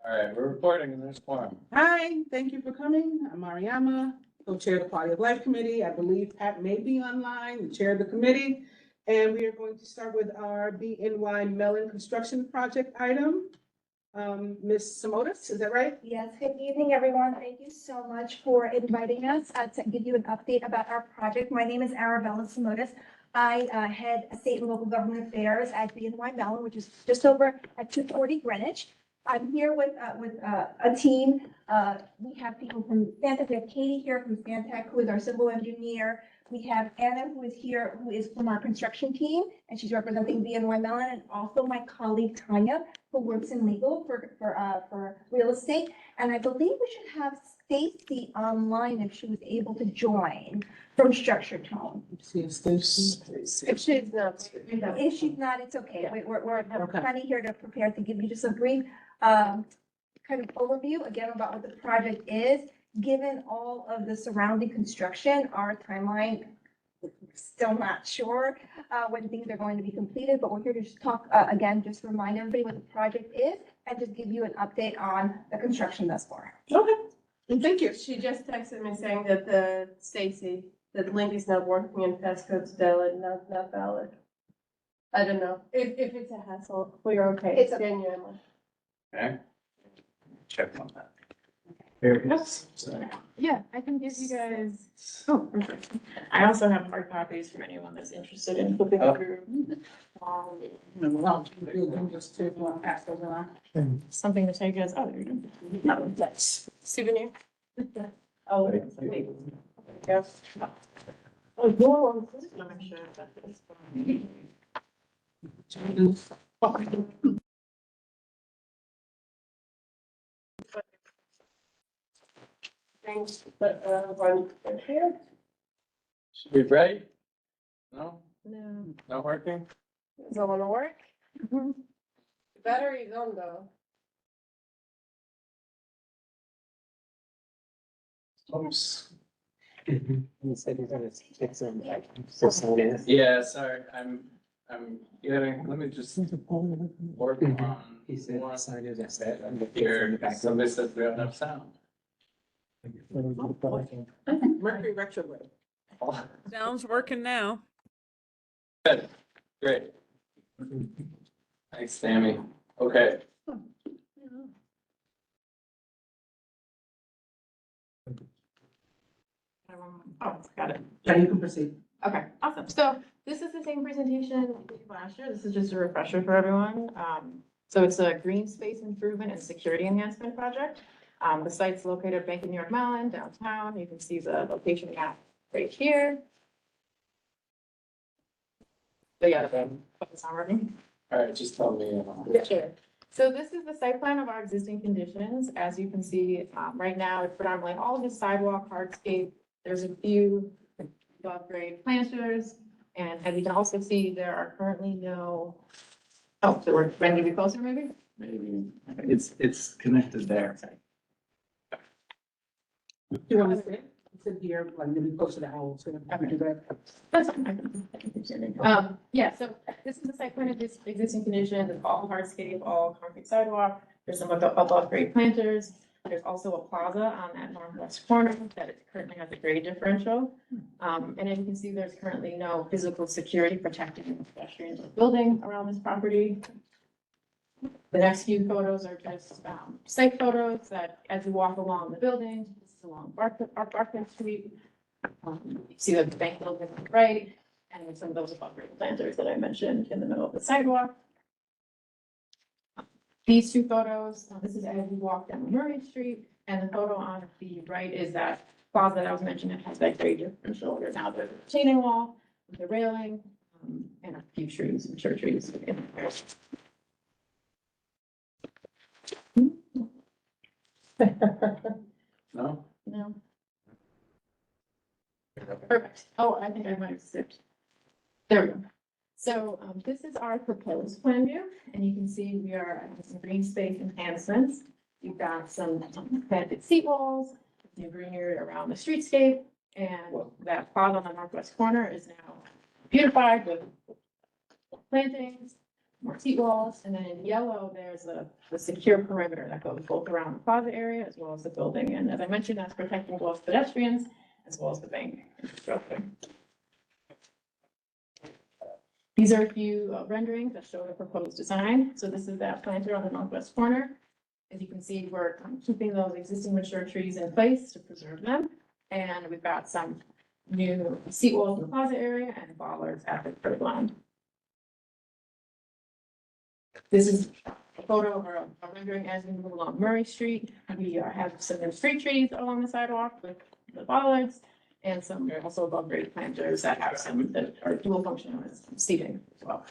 All right, we're recording in this forum. Hi, thank you for coming. I'm Mariama, co-chair of the Quality of Life Committee. I believe Pat may be online, the chair of the committee. And we are going to start with our BNY Mellon construction project item. Ms. Simotas, is that right? Yes, good evening, everyone. Thank you so much for inviting us to give you an update about our project. My name is Arabella Simotas. I head state and local government affairs at BNY Mellon, which is just over at 240 Greenwich. I'm here with a team. We have people from Stantec. We have Katie here from Stantec, who is our civil engineer. We have Anna, who is here, who is from our construction team, and she's representing BNY Mellon, and also my colleague Tanya, who works in legal for real estate. And I believe we should have Stacy online if she was able to join from Structured Tone. If she's not. If she's not, it's okay. We're Okay. kind of here to prepare to give you just a brief kind of overview again about what the project is. Given all of the surrounding construction, our timeline, still not sure when things are going to be completed, but we're here to just talk again, just remind everybody what the project is and just give you an update on the construction thus far. Okay, and thank you. She just texted me saying that Stacy, that the link is not working and passcode's valid, not valid. I don't know, if it's a hassle, we're okay. It's okay. Genuinely. Okay. Check on that. There it is. Sorry. Yeah, I can give you guys, oh, perfect. I also have hard copies for anyone that's interested in flipping Oh. through. Just to pass those around. Something to take as, oh, there you go. No, that's souvenir. Oh, Thank you. wait. Yes. Oh, no, I'm not sure if that is. Thanks, but, one, here? Should we ready? No, No. not working? Is it gonna work? The battery's on though. Oops. You said you're gonna take some, like, so sign in. Yeah, sorry, I'm getting, let me just work on. He said, one sign in, that's that. I'm looking Here, in the back. somebody says we don't have sound. Mercury retrograde. Sounds working now. Good, great. Thanks, Sammy. Okay, Oh, got it. Yeah, you can proceed. Okay, awesome. So this is the same presentation we did last year. This is just a refresher for everyone. So it's a green space improvement and security enhancement project. The site's located at Bank of New York Mellon downtown. You can see the location map right here. So yeah, focus on working. all right, just tell me. Sure. So this is the site plan of our existing conditions. As you can see, right now, it's predominantly all just sidewalk, hardscape. There's a few above-grade planters, and as you can also see, there are currently no, oh, so we're ready to be closer, maybe? Maybe, it's connected there. Do you want to sit here, like maybe close to the owl, so we can do that? That's fine. Yeah, so this is the site plan of this existing condition, it's all hardscape, all concrete sidewalk. There's some above grade planters. There's also a plaza on that northwest corner that it currently has a grade differential. And as you can see, there's currently no physical security protecting the pedestrians or building around this property. The next few photos are just site photos that as you walk along the building, this is along Barclay Street. You see the bank building on the right, and then some of those above grade planters that I mentioned in the middle of the sidewalk. These two photos, this is as you walk down Murray Street, and the photo on the right is that plaza that I was mentioning, it has that grade differential. There's now the retaining wall, with the railing, and a few trees, mature trees in there. No? No. Perfect. Oh, I think I might have skipped. There we go. So this is our proposed plan view, and you can see we are adding some green space enhancements. You've got some planted seat walls, new greenery around the streetscape, and that plaza on the northwest corner is now beautified with plantings. more seat walls, and then in yellow, there's the secure perimeter that goes both around the plaza area as well as the building, and as I mentioned, that's protecting both pedestrians as well as the bank infrastructure. These are a few renderings that show the proposed design. So this is that planter on the northwest corner. As you can see, we're keeping those existing mature trees in place to preserve them. And we've got some new seat walls in the plaza area and bollards at the curb line. This is a photo of a rendering as we move along Murray Street. We have some new street trees along the sidewalk with the bollards. And some also above grade planters that have some that are dual functional as seating as well.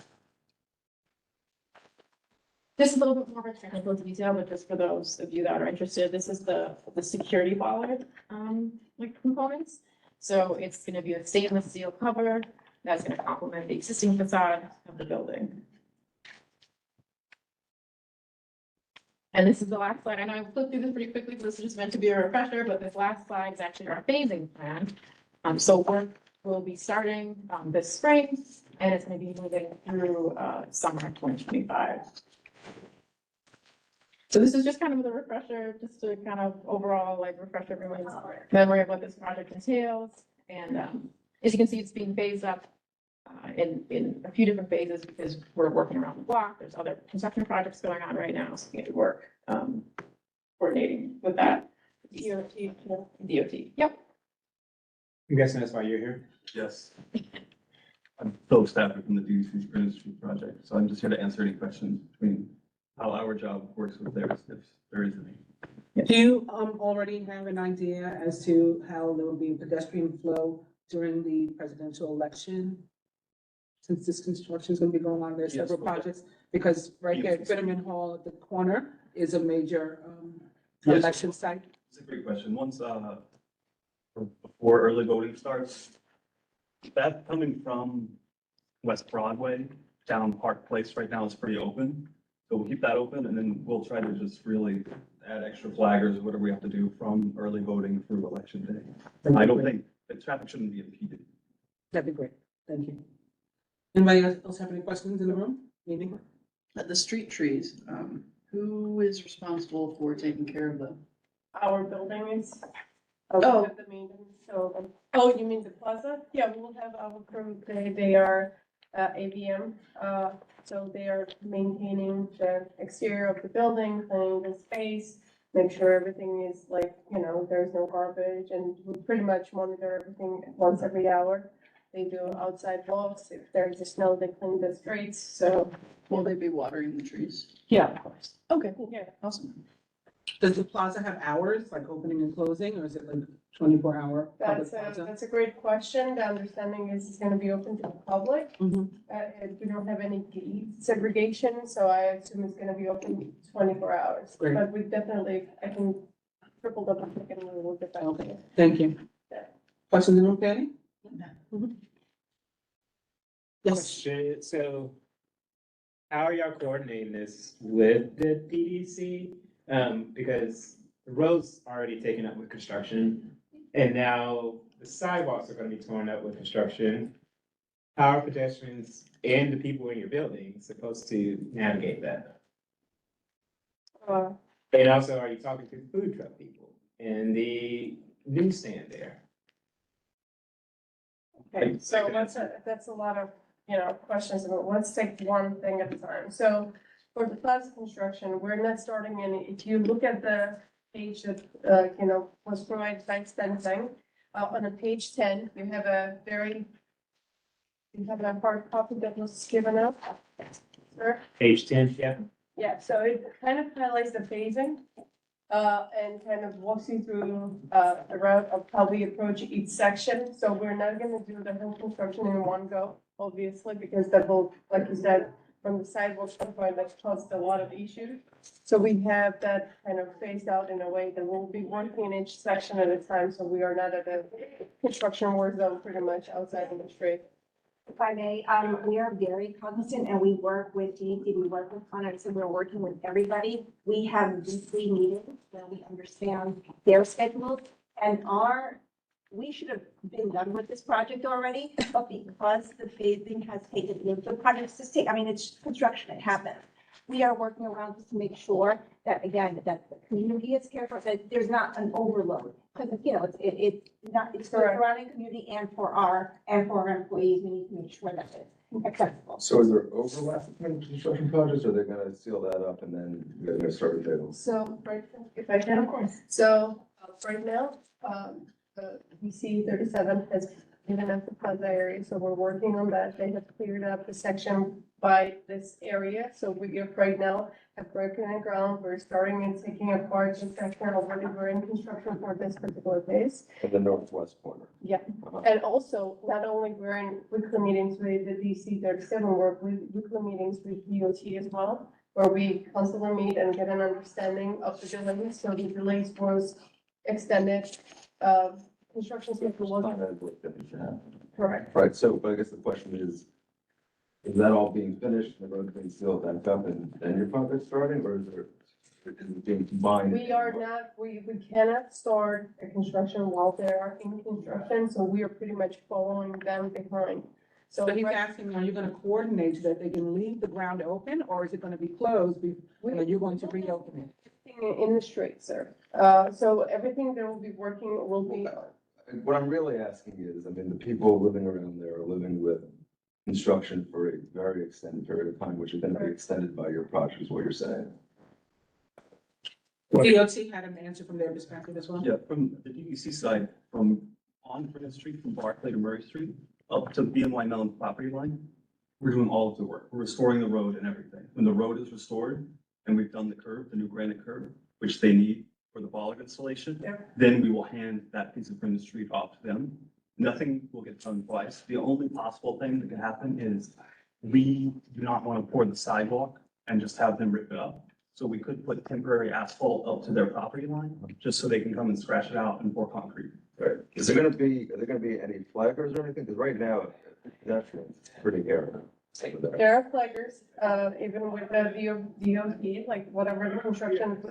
This is a little bit more of a technical detail, but just for those of you that are interested, this is the security bollard like components. So it's going to be a stainless steel cover that's going to complement the existing facade of the building. And this is the last slide. I know I flipped through this pretty quickly, so this is just meant to be a refresher, but this last slide is actually our phasing plan. So work will be starting this spring, and it's going to be moving through summer 2025. So this is just kind of the refresher, just to kind of overall like refresh everyone's memory of what this project entails. And as you can see, it's being phased up in a few different phases because we're working around the block. There's other construction projects going on right now, so we have to work coordinating with that. DOT. Yep. I'm guessing that's why you're here. Yes. I'm Philip Stafford from the DDC Sprint Street Project, so I'm just here to answer any questions between how our job works with theirs, if there is any. Do you already have an idea as to how there will be pedestrian flow during the presidential election? Since this construction is going to be going on, there's Yes, several okay. projects, because right there at Fetterman Hall at the corner is a major Yes. election site. It's a great question. Once, before early voting starts, that coming from West Broadway down Park Place right now is pretty open. So we'll keep that open and then we'll try to just really add extra flaggers or whatever we have to do from early voting through election day. I don't think, the traffic shouldn't be impeded. That'd be great. Thank you. Anybody else have any questions in the room? Meeting? The street trees, who is responsible for taking care of them? Our building is. Oh. The maintenance, so, oh, you mean the plaza? Yeah, we'll have our crew, they are, ABM, so they are maintaining the exterior of the building, cleaning the space, make sure everything is like, there's no garbage, and we pretty much monitor everything once every hour. They do outside walks, if there's snow, they clean the streets, so. Will they be watering the trees? Yeah, of course. Okay, cool. Yeah. Awesome. Does the plaza have hours, like opening and closing, or is it like 24-hour public plaza? That's a great question. The understanding is it's gonna be open to the public. Mhm. We don't have any gate segregation, so I assume it's gonna be open 24 hours. Great. But we definitely, I can triple double check and we'll get back to Okay, you. thank you. Yeah. Questions in the room, Patty? Yes. Question, so how are y'all coordinating this with the PDC? Because the road's already taken up with construction, and now the sidewalks are gonna be torn up with construction. How are pedestrians and the people in your building supposed to navigate that? Uh, And also, are you talking to the food truck people and the newsstand there? Okay, so that's a lot of, questions, but let's take one thing at a time. So for the plaza construction, we're not starting any, if you look at the page that, was provided by Stencing, on a page 10, you have a hard copy that was given up. Sir? Page 10, yeah. Yeah, so it kind of highlights the phasing, and kind of walks you through, the route of how we approach each section. So we're not gonna do the whole construction in one go, obviously, because that will, like you said, from the sidewalk standpoint, that caused a lot of issues. So we have that kind of phased out in a way that we'll be working in each section at a time, so we are not at a construction war zone pretty much outside in the street. If I may, we are very cognizant and we work with DEC, we work with Connex, and we're working with everybody. We have weekly meetings where we understand their schedules, and our we should have been done with this project already, but because the phasing has taken, the project's just take, I mean, it's construction, it happens. We are working around just to make sure that, again, that the community is cared for, that there's not an overload. Because, you know, it's not, it's for the Correct. surrounding community and for our employees, we need to make sure that it's accessible. So is there overlap between construction projects, or are they gonna seal that up and then they're gonna start with it? So, right, if I can, Of course. so, right now, the DC 37 has given us the plaza area, so we're working on that. They have cleared up the section by this area, so we have right now have broken the ground. We're starting and taking apart the section already. We're in construction for this particular phase. In the northwest corner? Yeah. Uh-huh. And also, not only we're in weekly meetings with the DC 37, we're with weekly meetings with DOT as well, where we constantly meet and get an understanding of the delays. So the delays was extended, construction schedule was correct. Right, so, but I guess the question is that all being finished, the road being sealed back up, and then your project starting, or is it being combined? We are not, we cannot start a construction while they are in construction, so we are pretty much following them behind. So he's asking, are you gonna coordinate so that they can leave the ground open, or is it gonna be closed, and are you going to reopen it? In the street, sir. So everything that will be working will be, What I'm really asking is, I mean, the people living around there are living with construction for a very extended period of time, which is gonna be extended by your project, is what you're saying. DOT had an answer from their perspective as well? Yeah, from the DEC side, from on Grant Street, from Barclay to Murray Street, up to BNY Mellon property line, we're doing all of the work. We're restoring the road and everything. When the road is restored and we've done the curb, the new granite curb, which they need for the bollards installation, Yeah. then we will hand that piece of Grant Street off to them. Nothing will get done twice. The only possible thing that can happen is we do not want to pour the sidewalk and just have them rip it up. So we could put temporary asphalt up to their property line, just so they can come and scratch it out and pour concrete. Right, are there gonna be any flaggers or anything? Because right now, that's pretty arid. there are flaggers, even with the DOT, like whatever the construction,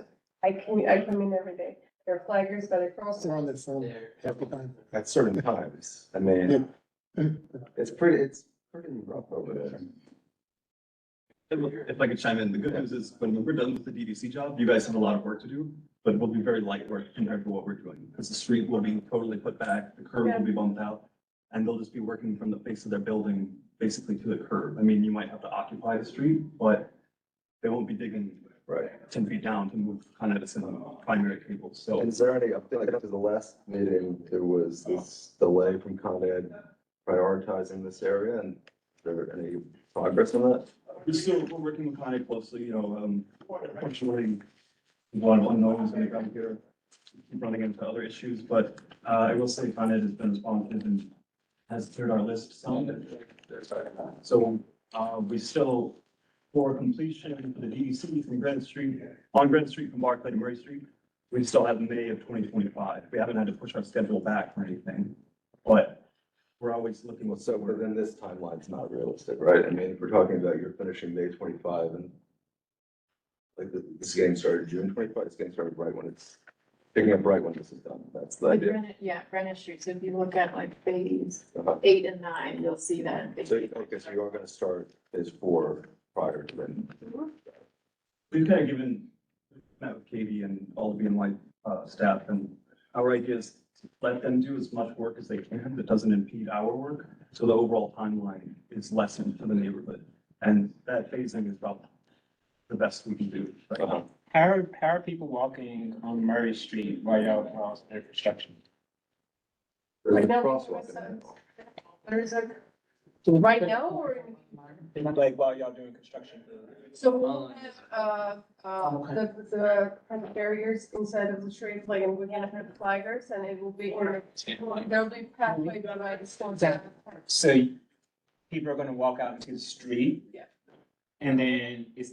I come in every day. There are flaggers that are crossing. They're on their phone every time. At certain times, I mean, it's pretty rough over there. If I could chime in, the good news is when we're done with the DDC job, you guys have a lot of work to do, but it will be very light work compared to what we're doing. Because the street will be totally put back, the curb will be bumped out, and they'll just be working from the face of their building basically to the curb. I mean, you might have to occupy the street, but they won't be digging Right. 10 feet down to move Con Edison primary cables. So Is there any update, like after the last meeting, there was this delay from Con Ed prioritizing this area, and is there any progress on that? we're working with Con Ed closely, you know, unfortunately, one unknowns when they come here, running into other issues, but I will say Con Ed has been responsive and has cleared our list some. So we still, for completion for the DEC from Grant Street, on Grant Street from Barclay to Murray Street, we still have May of 2025. We haven't had to push our schedule back or anything, but we're always looking what's So, but then this timeline's not realistic, right? I mean, if we're talking about you're finishing May 25 and like this game started June 25, it's getting started right when it's picking up right when this is done. That's the idea. Granite Street, so if you look at like phase Uh-huh. 8 and 9, you'll see that. So, okay, so you are gonna start phase 4 prior to then. We've kind of given, met with Katie and all the BNY staff, and our idea is to let them do as much work as they can that doesn't impede our work, so the overall timeline is lessened for the neighborhood. And that phasing is about the best we can do right now. How are people walking on Murray Street right out while their construction? There's a Right now, crosswalk in there. there's a, right now, or, Like while y'all doing construction? so we'll have, the kind of barriers inside of the street, like, and we're gonna have flaggers, and it will be, there'll be pathway by the stone. So people are gonna walk out into the street? Yeah. And then is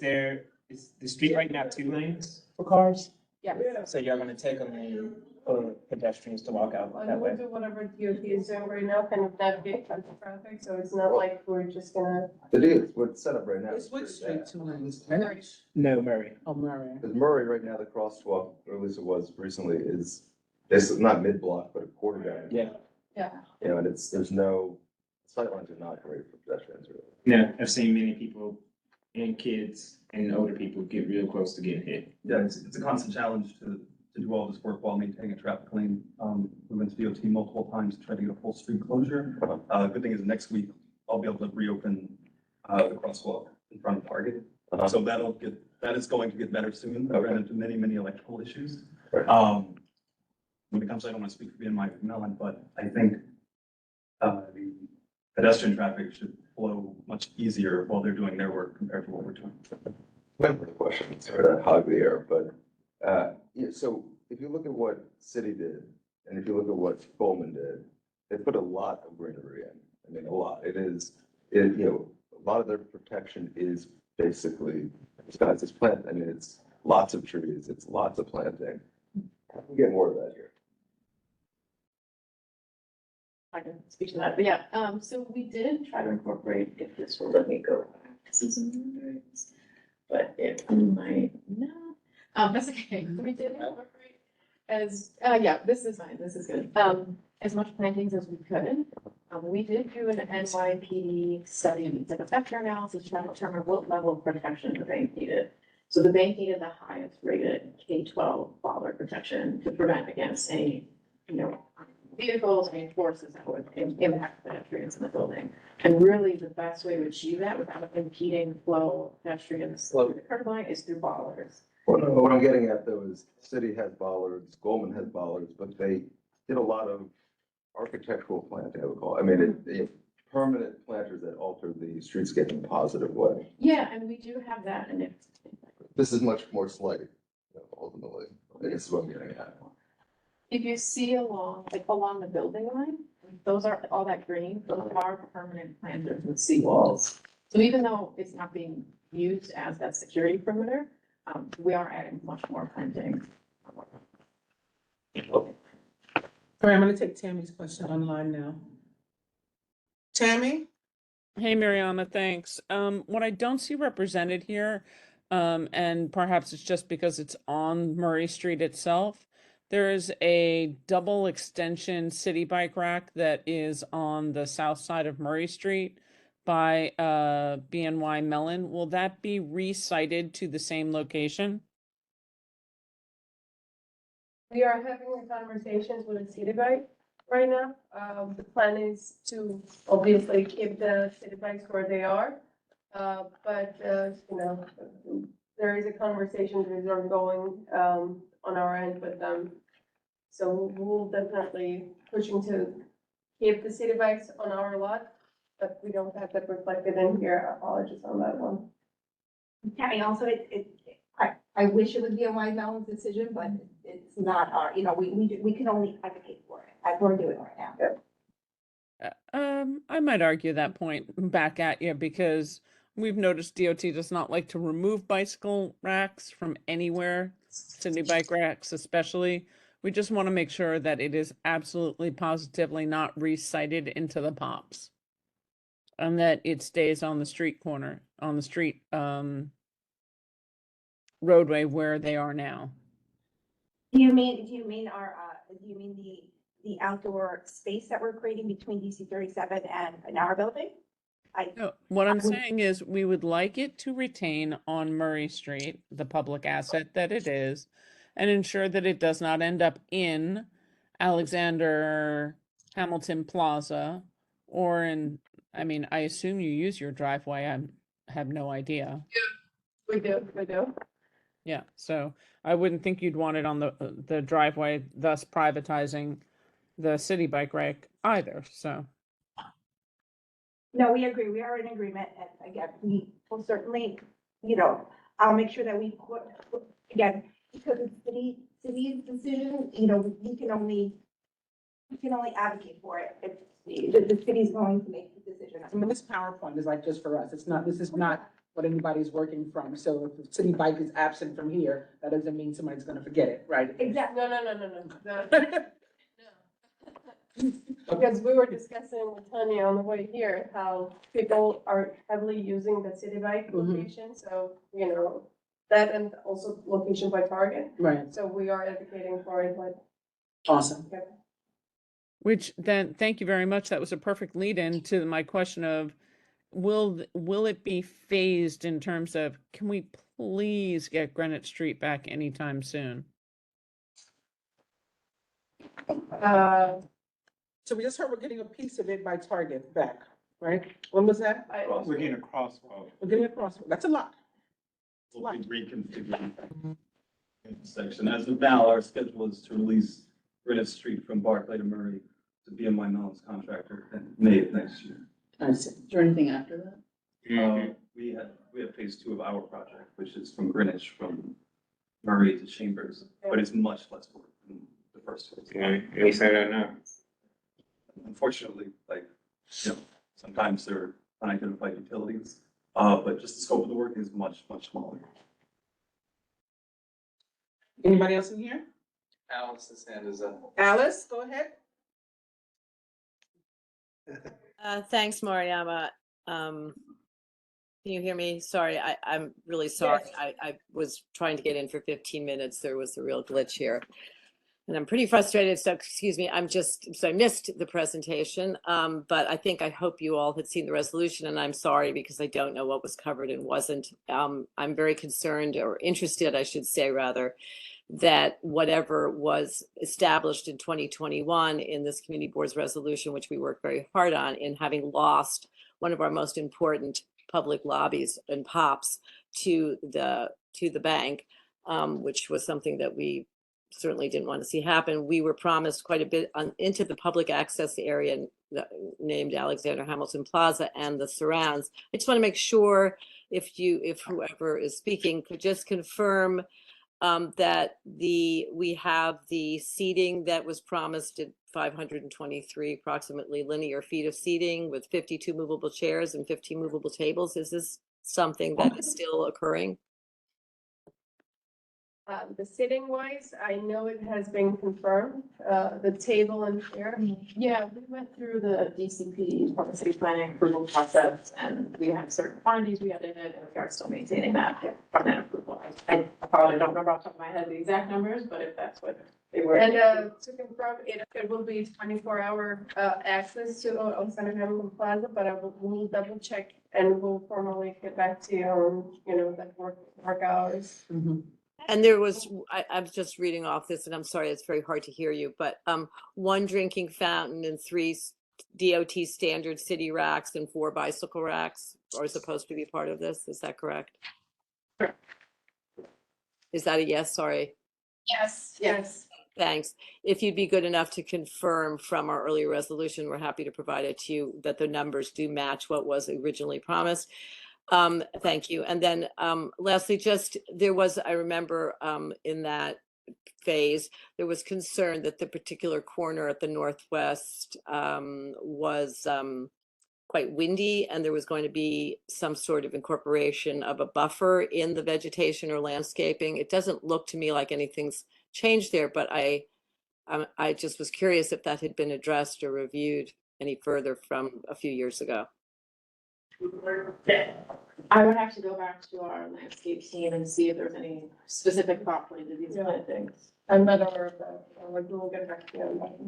the street right now 2 lanes for cars? Yeah. So you're gonna take a lane for pedestrians to walk out that And we'll way? do whatever DOT is doing right now, kind of navigate the traffic, so it's not like we're just gonna. It is, what's set up right now. It's is Wood pretty Street, bad. 2 lanes. No, Murray. Oh, Murray. Because Murray, right now, the crosswalk, or at least it was recently, is this is not mid-block, but a quarter down. Yeah. Yeah. You know, and there's no, sightlines are not great for pedestrians really. Yeah, I've seen many people and kids and older people get real close to getting hit. Yeah, it's a constant challenge to do all this work while maintaining a traffic lane. We went to DOT multiple times to try to get a full street closure. Good thing is next week, I'll be able to reopen, the crosswalk in front of Target. So that is going to get better soon. I ran into many electrical issues. Right. When it comes, I don't want to speak for BNY Mellon, but I think, the pedestrian traffic should flow much easier while they're doing their work compared to what we're doing. Remember the question, sorry to hog the air, but, yeah, so if you look at what City did, and if you look at what Coleman did, they put a lot of greenery in. I mean, a lot. You know, a lot of their protection is basically, besides this plant, I mean, it's lots of trees, it's lots of planting. How can we get more of that here? I can speak to that, but yeah, so we did try to incorporate, if this will let me go back, this is in numbers, but it might not. That's okay, we did incorporate yeah, this is fine, this is good. As much plantings as we could. We did do an NYPD study, and we did a vector analysis to determine what level of protection the bank needed. So the bank needed the highest rated K-12 bollard protection to prevent against any, vehicles and forces that would impact pedestrians in the building. And really, the best way to achieve that without impeding flow of pedestrians through the curb line is through bollards. Well, no, what I'm getting at though is City has bollards, Goldman has bollards, but they did a lot of architectural planting, I would call it. I mean, permanent planters that alter the streetscape in a positive way. Yeah, and we do have that, and This is much more slight, ultimately. I guess is what I'm getting at. if you see along the building line, those are all that green, those are permanent planters with seawalls. So even though it's not being used as that security perimeter, we are adding much more planting. All right, I'm gonna take Tammy's question online now. Tammy? Hey, Mariana, thanks. What I don't see represented here, and perhaps it's just because it's on Murray Street itself, there is a double extension city bike rack that is on the south side of Murray Street by BNY Mellon. Will that be resited to the same location? We are having conversations with the city bike right now. The plan is to obviously keep the city bikes where they are. But there is a conversation that is ongoing, on our end with them. So we'll definitely pushing to keep the city bikes on our lot, but we don't have that reflected in here. Apologies on that one. Tammy, also, I wish it would be a White Mountains decision, but it's not our, we can only advocate for it, as we're doing right now. I might argue that point back at you because we've noticed DOT does not like to remove bicycle racks from anywhere, city bike racks especially. We just want to make sure that it is absolutely positively not resited into the POPs. And that it stays on the street corner, on the street roadway where they are now. Do you mean the outdoor space that we're creating between DC 37 and our building? No, what I'm saying is we would like it to retain on Murray Street, the public asset that it is, and ensure that it does not end up in Alexander Hamilton Plaza or in, I assume you use your driveway. I have no idea. We do. Yeah, so I wouldn't think you'd want it on the driveway, thus privatizing the city bike rack either, so. No, we agree. We are in agreement. And again, we will certainly, I'll make sure that we put, again, because it's city's decision, we can only advocate for it if the city's going to make the decision. I mean, this PowerPoint is like just for us. This is not what anybody's working from. So if the city bike is absent from here, that doesn't mean somebody's gonna forget it, right? Exactly. No. Because we were discussing with Tanya on the way here, how people are heavily using the city bike location, so, that and also location by Target. Right. So we are advocating for it, like, Awesome. Which then, thank you very much. That was a perfect lead in to my question of, will it be phased in terms of, can we please get Greenwich Street back anytime soon? So we just heard we're getting a piece of it by Target back, right? When was that? We're getting a crosswalk. We're getting a crosswalk. That's a lot. We'll be reconfiguring the section. As of now, our schedule is to release Greenwich Street from Barclay to Murray to BNY Mellon's contractor in May of next year. I see. Is there anything after that? We have phase 2 of our project, which is from Greenwich, from Murray to Chambers, but it's much less work than the first phase. You say that now. Unfortunately, like, you know, sometimes there are unidentified utilities, but just the scope of the work is much, much smaller. Anybody else in here? Alice's hand is up. Alice, go ahead. Thanks, Mariama. Can you hear me? Sorry, I'm really sorry. Yes. I was trying to get in for 15 minutes. There was a real glitch here. And I'm pretty frustrated, so excuse me, so I missed the presentation. But I hope you all had seen the resolution, and I'm sorry because I don't know what was covered and wasn't. I'm very concerned, or interested, I should say rather, that whatever was established in 2021 in this community board's resolution, which we worked very hard on, in having lost one of our most important public lobbies and POPs to the bank, which was something that we certainly didn't want to see happen. We were promised quite a bit into the public access area named Alexander Hamilton Plaza and the surrounds. I just want to make sure if whoever is speaking could just confirm that we have the seating that was promised at 523 approximately linear feet of seating with 52 movable chairs and 15 movable tables. Is this something that is still occurring? The sitting wise, I know it has been confirmed, the table and chair. Yeah, we went through the DCP, Department of City Planning approval process, and we have certain quantities we edited, and we are still maintaining that from that approval. I probably don't remember off the top of my head the exact numbers, but if that's what they were. And to confirm, it will be 24-hour access to Alexander Hamilton Plaza, but we'll double check and we'll formally get back to you on, like work hours. Mm-hmm. And there was, I'm just reading off this, and I'm sorry, it's very hard to hear you, but 1 drinking fountain and 3 DOT standard city racks and 4 bicycle racks are supposed to be part of this. Is that correct? Sure. Is that a yes? Sorry. Yes. Thanks. If you'd be good enough to confirm from our earlier resolution, we're happy to provide it to you, that the numbers do match what was originally promised. Thank you. And then lastly, there was, I remember in that phase, there was concern that the particular corner at the northwest was quite windy, and there was going to be some sort of incorporation of a buffer in the vegetation or landscaping. It doesn't look to me like anything's changed there, but I just was curious if that had been addressed or reviewed any further from a few years ago. I would have to go back to our landscape team and see if there's any specific thought put into these plantings. I'm not aware of that. We'll get back to you on that.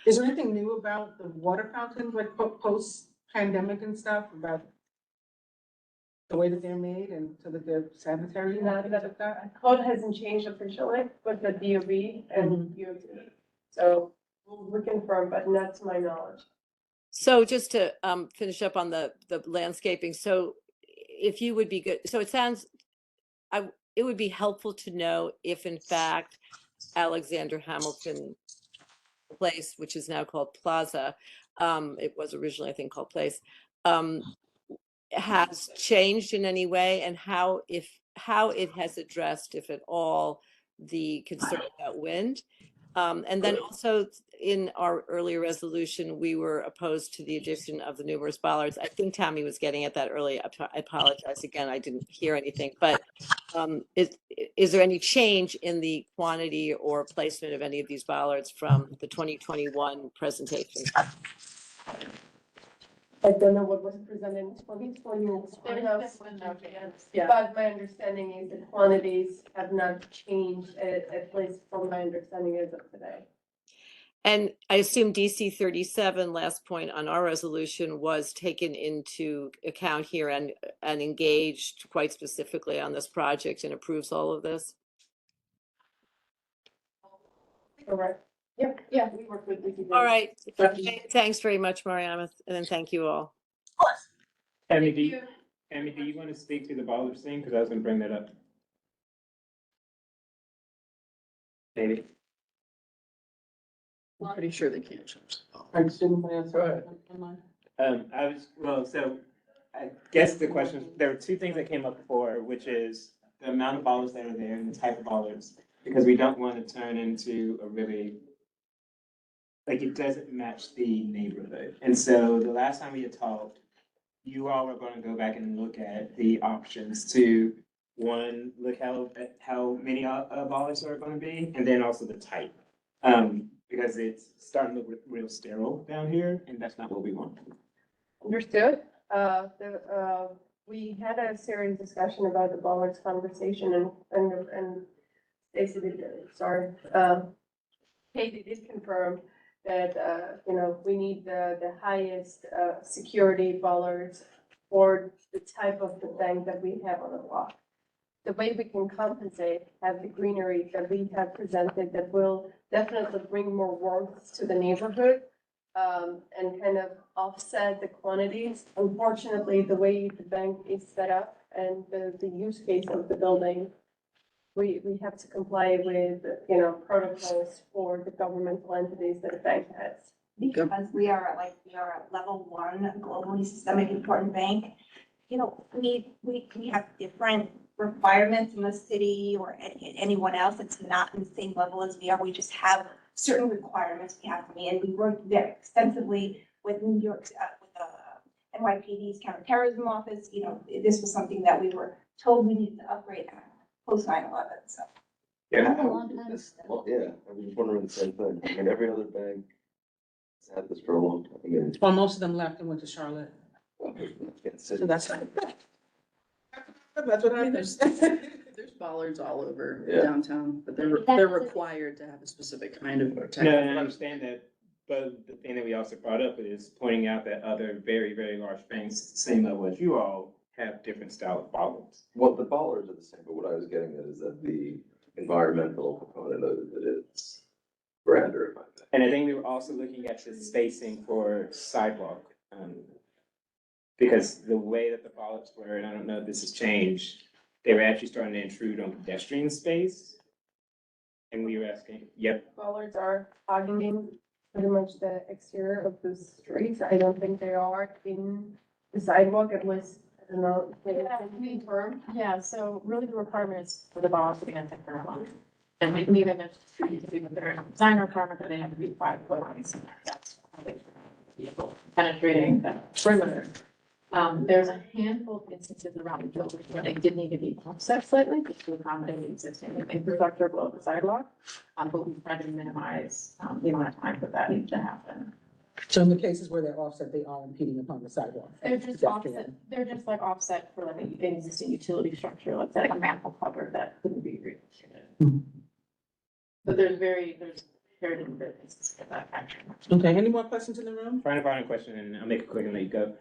Is there anything new about the water fountains, like post-pandemic and stuff, about the way that they're made and so that they're sanitary and things like that? Code hasn't changed officially with the DOB and DOT. So we'll confirm, but not to my knowledge. So just to finish up on the landscaping, so if you would be good, so it sounds, it would be helpful to know if in fact Alexander Hamilton Place, which is now called Plaza, it was originally I think called Place, has changed in any way, and how it has addressed, if at all, the concern about wind. And then also in our earlier resolution, we were opposed to the addition of the numerous bollards. I think Tammy was getting at that earlier. I apologize again, I didn't hear anything, but is there any change in the quantity or placement of any of these bollards from the 2021 presentation? I don't know what was presented in 2021. Yeah. But my understanding is the quantities have not changed, at least from my understanding as of today. And I assume DC 37, last point on our resolution, was taken into account here and engaged quite specifically on this project and approves all of this? Correct. Yep, yeah, we work with DCD. All right. Thanks very much, Mariana, and thank you all. Emmy, do you want to speak to the bollards thing? Because I was going to bring that up. Maybe. I'm pretty sure they can't change. I didn't answer. So I guess the question, there were two things that came up before, which is the amount of bollards that are there and the type of bollards. Because we don't want to turn into a really, like, it doesn't match the neighborhood. And so the last time we had talked, you all were going to go back and look at the options to, one, look how many bollards are going to be, and then also the type. Because it's starting to look real sterile down here, and that's not what we want. Understood. We had a serious discussion about the bollards conversation and Stacy did, Katie did confirm that, we need the highest, security bollards for the type of the bank that we have on the block. The way we can compensate, have the greenery that we have presented that will definitely bring more warmth to the neighborhood, and kind of offset the quantities. Unfortunately, the way the bank is set up and the use case of the building, we have to comply with, protocols for the governmental entities that a bank has. Because we are a level 1 globally systemic important bank. We have different requirements in the city or anyone else that's not in the same level as we are. We just have certain requirements we have to meet, and we worked very extensively with New York's, with the NYPD's counterterrorism office. This was something that we were told we needed to upgrade post 9/11, so. Yeah, I was just wondering the same thing. I mean, every other bank has had this for a long time. I mean, Well, most of them left and went to Charlotte. Kansas So City. that's what I There's understand. there's bollards all over Yeah. downtown, but they're required to have a specific kind of. No, and I understand that, but the thing that we also brought up is pointing out that other very, very large banks, same level as you all, have different style of bollards. Well, the bollards are the same, but what I was getting at is that the environmental component of it is grander, in my opinion. And I think we were also looking at the spacing for sidewalk. Because the way that the bollards were, and I don't know if this has changed, they were actually starting to intrude on pedestrian space. And we were asking, yep, Bollards are hogging pretty much the exterior of the streets. I don't think they are in the sidewalk, at least, I don't know, maybe confirm. Yeah, so really the requirement is for the bollards to be anti-thermal. And we leave it as their design requirement that they have to be 5 foot wide. So that's how they vehicle penetrating the perimeter. There's a handful of instances around the building where they did need to be offset slightly just to accommodate the existing infrastructure below the sidewalk. But we try to minimize the amount of time that that needs to happen. So in the cases where they're offset, they are impeding upon the sidewalk. They're just offset, offset for like an existing utility structure, let's say like a manhole cover that couldn't be relocated. But there's very limited instances of that actually. Okay, any more questions in the room? final question, and I'll make it quick and let you go.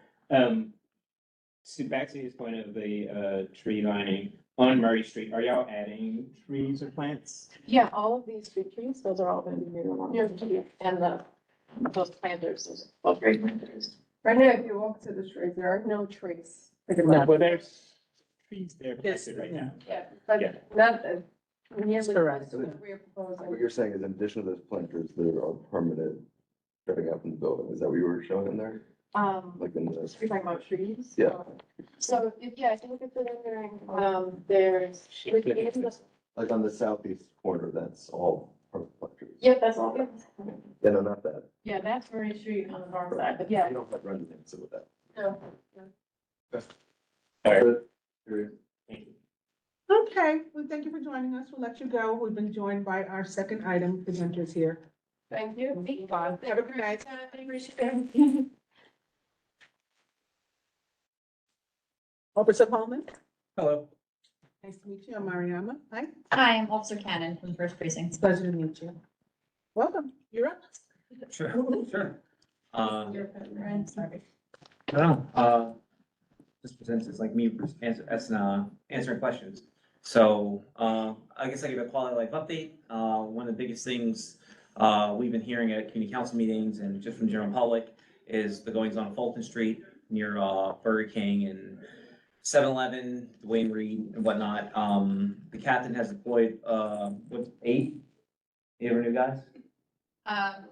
So back to his point of the tree lining on Murray Street, are y'all adding trees or plants? Yeah, all of these street trees, those are all going to be new along the street. And those planters, those are great planters. Right now, if you walk to the streets, there are no trees. No. Well, there's trees there Yes, planted right yeah. now. Yeah, but Yeah. not nearly Correct. close to what we're What proposing. you're saying is in addition to those planters, there are permanent jutting out from the building. Is that what you were showing in there? Like in the, You're talking about trees? Yeah. So if you look at the rendering, there's. like on the southeast corner, that's all permanent planters? Yep, that's all. Yeah, no, not that. Yeah, that's Murray Street on the north side, but yeah. You don't have render things with that. No. All right. Period. Thank you. Okay, well, thank you for joining us. We'll let you go. We've been joined by our second item presenters here. Thank you. Have a good night. Officer Pullman, Hello. nice to meet you. I'm Mariama. Hi, Hi, I'm Officer Cannon from the First Precinct. pleasure to meet you. Welcome. You're up. Sure, sure. Your pen, Ryan, sorry. No, just presents as like me answering questions. So, I guess I give a quality of life update. One of the biggest things, we've been hearing at community council meetings and just from the general public is the goings on Fulton Street near, Burger King and 7-Eleven, Wayne Reed and whatnot. The captain has deployed, what, eight of our new guys?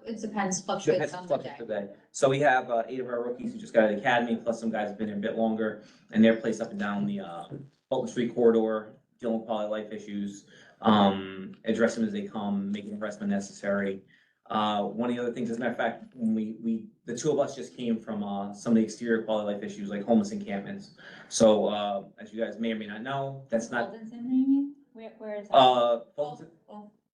It depends, fluctuates on the day. Fluctuates the day. So we have 8 of our rookies who just got out of the academy, plus some guys have been there a bit longer, and they're placed up and down the Fulton Street corridor, dealing with quality of life issues, address them as they come, making arrests when necessary. One of the other things, as a matter of fact, when the two of us just came from some of the exterior quality of life issues, like homeless encampments. So as you guys may or may not know, that's not Fulton Center, you mean? Where is that? Fulton-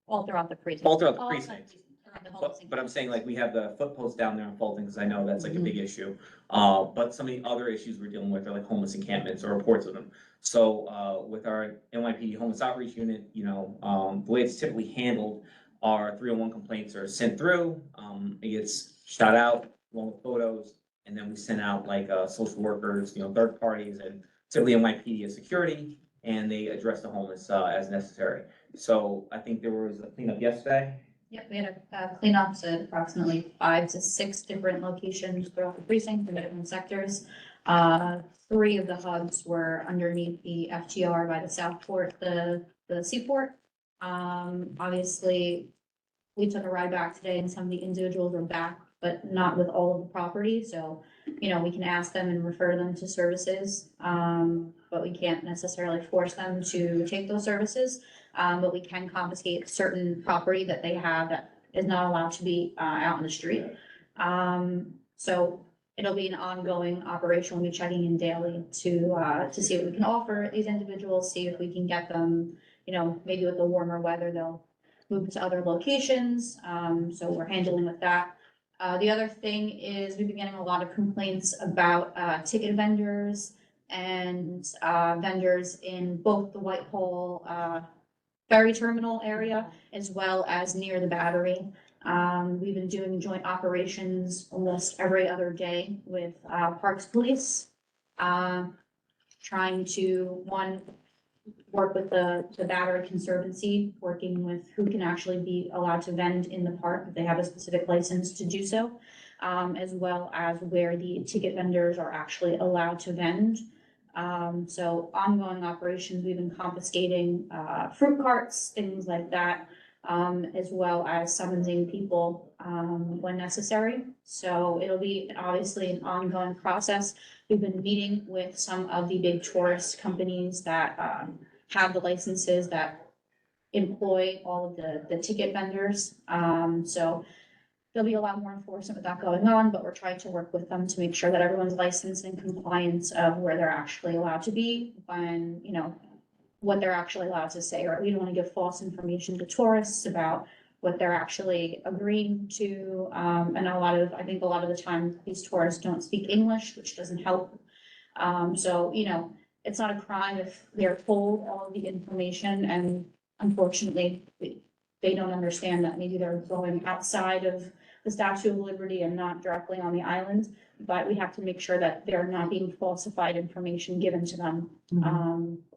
All throughout the precinct. all throughout the All precinct. throughout the whole But I'm saying like we have the foot post down there in Fulton, because I know that's like a big issue. But some of the other issues we're dealing with are like homeless encampments or reports of them. So with our NYPD homeless outreach unit, the way it's typically handled, our 301 complaints are sent through, it gets shot out along with photos, and then we send out like social workers, third parties, and typically NYPD as security, and they address the homeless as necessary. So I think there was a cleanup yesterday. Yep, we had cleanups at approximately 5 to 6 different locations throughout the precinct in different sectors. 3 of the hubs were underneath the FTR by the Southport, the seaport. Obviously, we took a ride back today and some of the individuals are back, but not with all of the property. So, we can ask them and refer them to services. But we can't necessarily force them to take those services. But we can confiscate certain property that they have that is not allowed to be out in the street. So it'll be an ongoing operation. We'll be checking in daily to see what we can offer these individuals, see if we can get them, maybe with the warmer weather, they'll move to other locations. So we're handling with that. The other thing is we've been getting a lot of complaints about ticket vendors and vendors in both the Whitehall ferry terminal area as well as near the Battery. We've been doing joint operations almost every other day with Parks Police, trying to, one, work with the Battery Conservancy, working with who can actually be allowed to vend in the park if they have a specific license to do so, as well as where the ticket vendors are actually allowed to vend. So ongoing operations, we've been confiscating fruit carts, things like that, as well as summoning people when necessary. So it'll be obviously an ongoing process. We've been meeting with some of the big tourist companies that have the licenses that employ all of the ticket vendors. So there'll be a lot more enforcement with that going on, but we're trying to work with them to make sure that everyone's licensed in compliance of where they're actually allowed to be when, what they're actually allowed to say, or we don't want to give false information to tourists about what they're actually agreeing to. And I think a lot of the time these tourists don't speak English, which doesn't help. So, it's not a crime if they're told all of the information and unfortunately they don't understand that maybe they're going outside of the Statue of Liberty and not directly on the island. But we have to make sure that they're not being falsified information given to them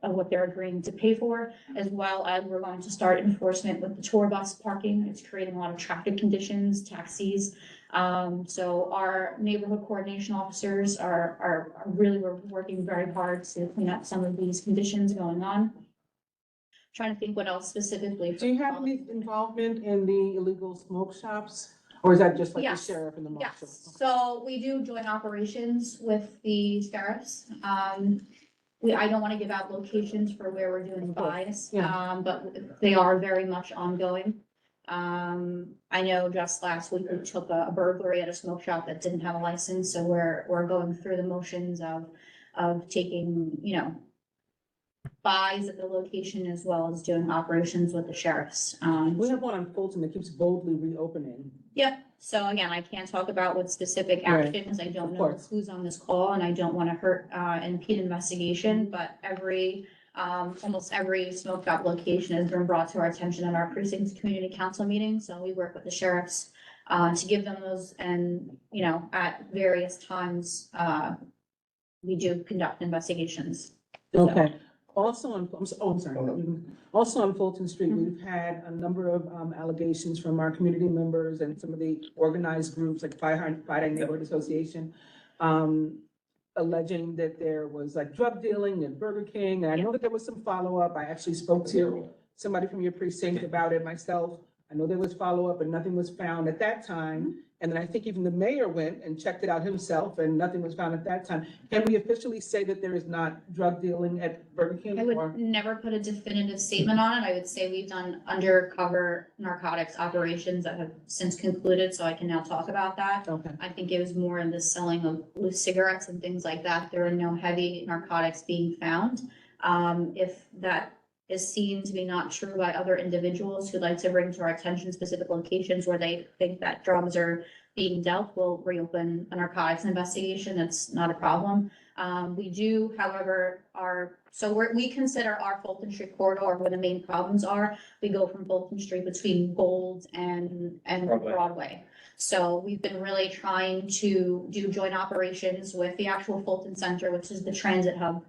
of what they're agreeing to pay for, as well as we're going to start enforcement with the tour bus parking. It's creating a lot of traffic conditions, taxis. So our neighborhood coordination officers are really, we're working very hard to clean up some of these conditions going on. Trying to think what else specifically. Do you have any involvement in the illegal smoke shops? Or is that just like the Yes. sheriff and the marshal? Yes, so we do joint operations with the sheriffs. I don't want to give out locations for where we're doing buys, but they are very much ongoing. I know just last week we took a burglary at a smoke shop that didn't have a license, so we're going through the motions of taking, buys at the location as well as doing operations with the sheriffs. We have one on Fulton that keeps boldly reopening. Yep, so again, I can't talk about what specific Right. actions, I don't Of know course. who's on this call, and I don't wanna hurt, impede investigation, but almost every smoke shop location has been brought to our attention at our precinct's community council meeting, so we work with the sheriffs, to give them those. And, you know, at various times, we do conduct investigations. Okay. Also on, I'm sorry. Oh, no. Also on Fulton Street, we've had a number of allegations from our community members and some of the organized groups like Friday Neighborhood Association, alleging that there was like drug dealing at Burger King. And I know that there was some follow-up. I actually spoke to somebody from your precinct about it myself. I know there was follow-up and nothing was found at that time. And then I think even the mayor went and checked it out himself and nothing was found at that time. Can we officially say that there is not drug dealing at Burger King? I or- would never put a definitive statement on it. I would say we've done undercover narcotics operations that have since concluded, so I can now talk about that. Okay. I think it was more in the selling of loose cigarettes and things like that. There are no heavy narcotics being found. If that is seen to be not true by other individuals who'd like to bring to our attention specific locations where they think that drugs are being dealt, we'll reopen a narcotics investigation. That's not a problem. We do, however, we consider our Fulton Street corridor where the main problems are. We go from Fulton Street between Gold and Broadway. So we've been really trying to do joint operations with the actual Fulton Center, which is the transit hub,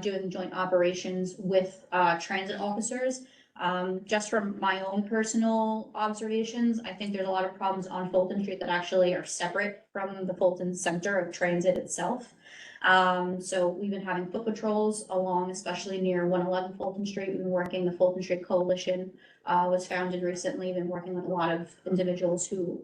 doing joint operations with transit officers. Just from my own personal observations, I think there's a lot of problems on Fulton Street that actually are separate from the Fulton Center of transit itself. So we've been having foot patrols along, especially near 111 Fulton Street. We've been working, the Fulton Street Coalition was founded recently. Been working with a lot of individuals who,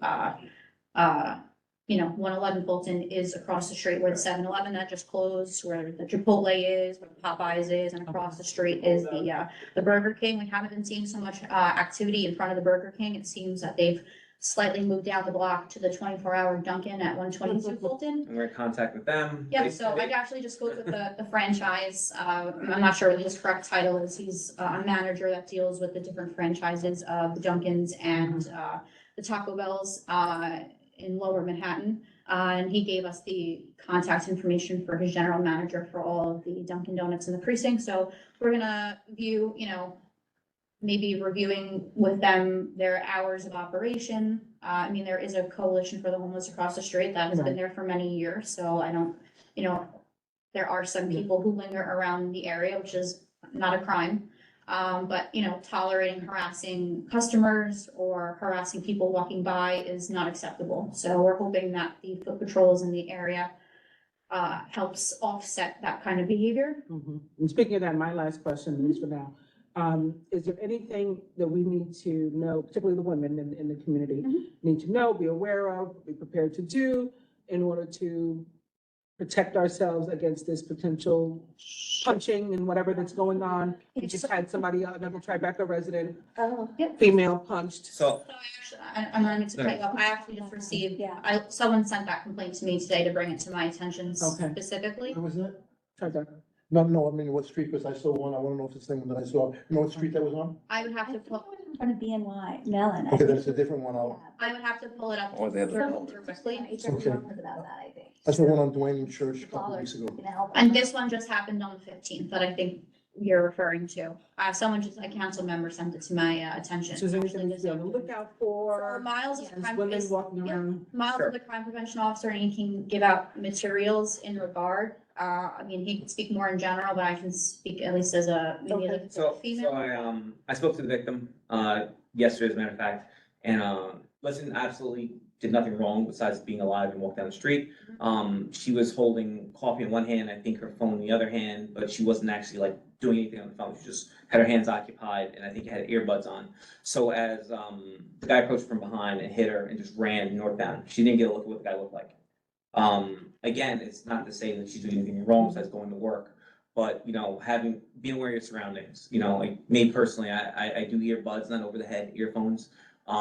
111 Fulton is across the street where the 7-Eleven that just closed, where the Chipotle is, where Popeyes is, and across the street is the Burger King. We haven't been seeing so much activity in front of the Burger King. It seems that they've slightly moved down the block to the 24-hour Dunkin' at 122 Fulton. And we're in contact with them. Yeah, so I actually just spoke with the franchise. I'm not sure what his correct title is. He's a manager that deals with the different franchises of the Dunkins and the Taco Bells in Lower Manhattan. And he gave us the contact information for his general manager for all of the Dunkin' Donuts in the precinct. So we're gonna view, maybe reviewing with them their hours of operation. I mean, there is a coalition for the homeless across the street that has been there for many years, so I don't, there are some people who linger around the area, which is not a crime. But, tolerating harassing customers or harassing people walking by is not acceptable. So we're hoping that the foot patrols in the area helps offset that kind of behavior. And speaking of that, my last question, at least for now, is there anything that we need to know, particularly the women in the community, need to know, be aware of, be prepared to do in order to protect ourselves against this potential punching and whatever that's going on? We just had somebody, another Tribeca resident, female punched. So I'm going to cut you off. I actually just received, someone sent that complaint to me today to bring it to my attention specifically. Where was that? Tribeca. No, I mean, what street, because I saw one, I wanna know if it's the thing that I saw, you know what street that was on? I would have to pull, In front of BNY Mellon. Okay, that's a different one, I would have to pull it up. Oh, they have the Quickly. Okay. About that, I think. I saw one on Duane Church a couple weeks ago. And this one just happened on the 15th that I think you're referring to. A council member sent it to my attention. So is there anything to be on the lookout So for? Miles is As women walking around? Miles Sure. is the crime prevention officer and he can give out materials in regard. I mean, he can speak more in general, but I can speak at least as maybe as a So female. I spoke to the victim, yesterday, as a matter of fact, and, listen, absolutely did nothing wrong besides being alive and walk down the street. She was holding coffee in one hand, I think her phone in the other hand, but she wasn't actually like doing anything on the phone. She just had her hands occupied and I think had earbuds on. So as, the guy approached from behind and hit her and just ran northbound, she didn't get a look at what the guy looked like. Again, it's not to say that she's doing anything wrong besides going to work, but, being aware of your surroundings, like me personally, I do earbuds, not over the head earphones, but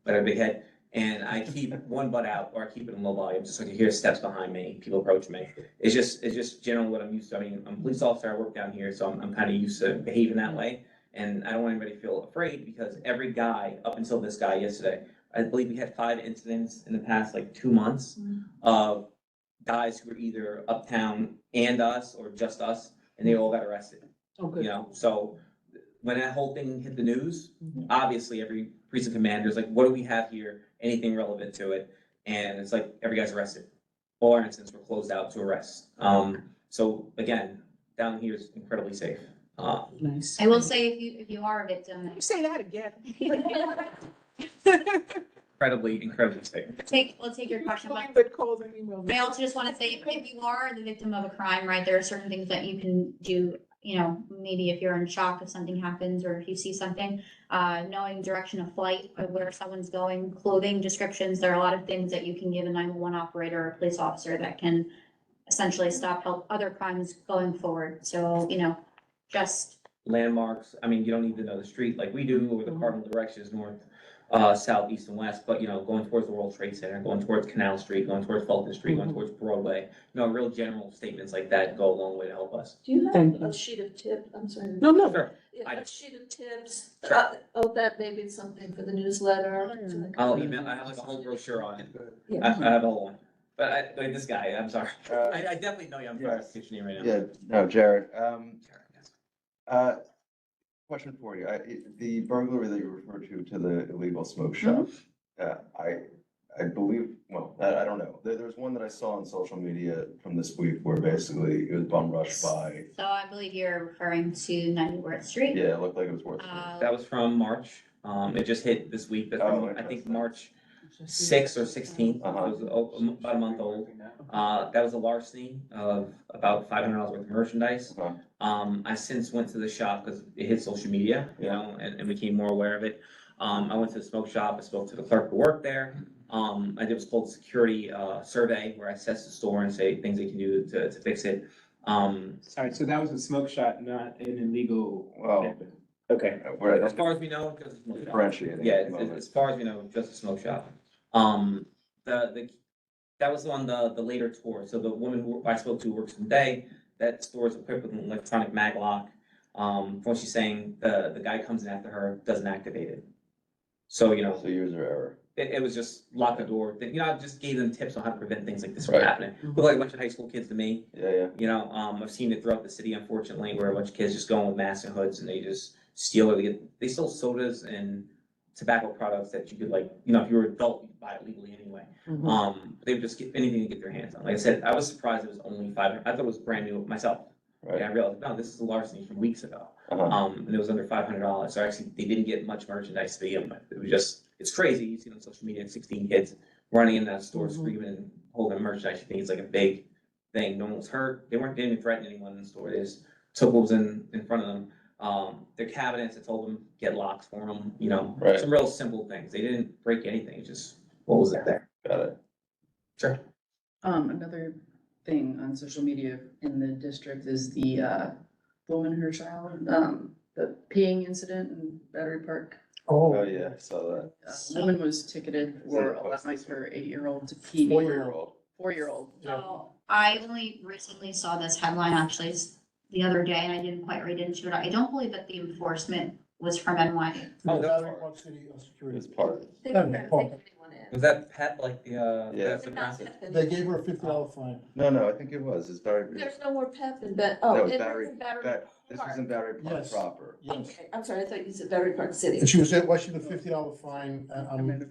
I have a big head. And I keep one butt out or I keep it in low volume just so I can hear steps behind me, people approach me. It's just generally what I'm used to. I mean, I'm a police officer, I work down here, so I'm kind of used to behaving that way. And I don't want anybody to feel afraid because every guy, up until this guy yesterday, I believe we had 5 incidents in the past 2 months of guys who were either uptown and us or just us, and they all got arrested. Okay. So when that whole thing hit the news, obviously every precinct commander is like, what do we have here? Anything relevant to it? And it's like, every guy's arrested. All our incidents were closed out to arrest. So again, down here is incredibly safe. Nice. I will say, if you are a victim, Say that again. Incredibly safe. we'll take your question, but But calls and emails. I also just want to say, if you are the victim of a crime, right, there are certain things that you can do, you know, maybe if you're in shock if something happens or if you see something, knowing direction of flight, of where someone's going, clothing descriptions, there are a lot of things that you can give a 911 operator or a police officer that can essentially help other crimes going forward. So, you know, just Landmarks, I mean, you don't need to know the street like we do, or the cardinal directions, north, south, east, and west, but, you know, going towards the World Trade Center, going towards Canal Street, going towards Fulton Street, going towards Broadway, you know, real general statements like that go a long way to help us. Do you Thank have you. a sheet of tips? I'm sorry. No. Sure. Yeah, I a do. sheet of tips, Sure. that maybe it's something for the newsletter. I'll email, I have like a whole brochure on it. Yeah. I have a whole one. But like this guy, I'm sorry. I definitely know you. I'm sorry, to get your name right now. Yeah, no, Jared, question for you. The burglary that you referred to the illegal smoke shop, I believe, well, I don't know. There's one that I saw on social media from this week where basically it was bum rushed by, so I believe you're referring to 90 Worth Street. yeah, it looked like it was worth it. That was from March. It just hit this week. That's from, I think, March 6th or 16th. It was about a month old. That was a larceny of about $500 worth of merchandise. I since went to the shop because it hit social media, you know, and became more aware of it. I went to the smoke shop. I spoke to the clerk who worked there. I did what's called a security survey where I assess the store and say things they can do to fix it. Sorry, so that was a smoke shop, not an illegal. Well, Okay. As far as we know, just a smoke shop. differentiating. Yeah, at the moment. as far as we know, just a smoke shop. That was on the later tour. So the woman who I spoke to works today. That store is equipped with an electronic mag lock. From what she's saying, the guy comes in after her, doesn't activate it. So, you know, So user error. it was just lock the door. You know, I just gave them tips on how to prevent things like this from Right. happening. Look like a bunch of high school kids to me. Yeah. You know, I've seen it throughout the city, unfortunately, where a bunch of kids just go in with masks and hoods and they just steal or they stole sodas and tobacco products that you could, like, you know, if you were an adult, you could buy it legally anyway. They would just get anything to get their hands on. Like I said, I was surprised it was only $500. I thought it was brand new myself. Right. And I realized, no, this is a larceny from weeks ago. And it was under $500. So actually, they didn't get much merchandise to begin with. It was just, it's crazy. You see on social media, 16 kids running in that store, screaming and holding merchandise. You think it's like a big thing. No one was hurt. They didn't even threaten anyone in the store. They just took what was in front of them. Their cabinets, I told them, get locks for them, you know, Right. some real simple things. They didn't break anything. Just, what was it there? Got it. Sure. Another thing on social media in the district is the woman and her child, the peeing incident in Battery Park. Oh, yeah, I saw that. Woman was ticketed for allowing her 8-year-old to pee. 4-year-old. 4-year-old. So I only recently saw this headline actually the other day, and I didn't quite read into it. I don't believe that the enforcement was from NY. Oh, that's Battery Park City Security. It's part. Was that pet like the, Yeah. the massive? They gave her a $50 fine. No, I think it was. It's very. There's no more PEP in Bat, No, oh, it's it Battery, was in Battery this was Park. in Battery Park Yes. proper. Yes. Okay, I'm sorry, I thought you said Battery Park City. And she was, well, she did a $50 fine,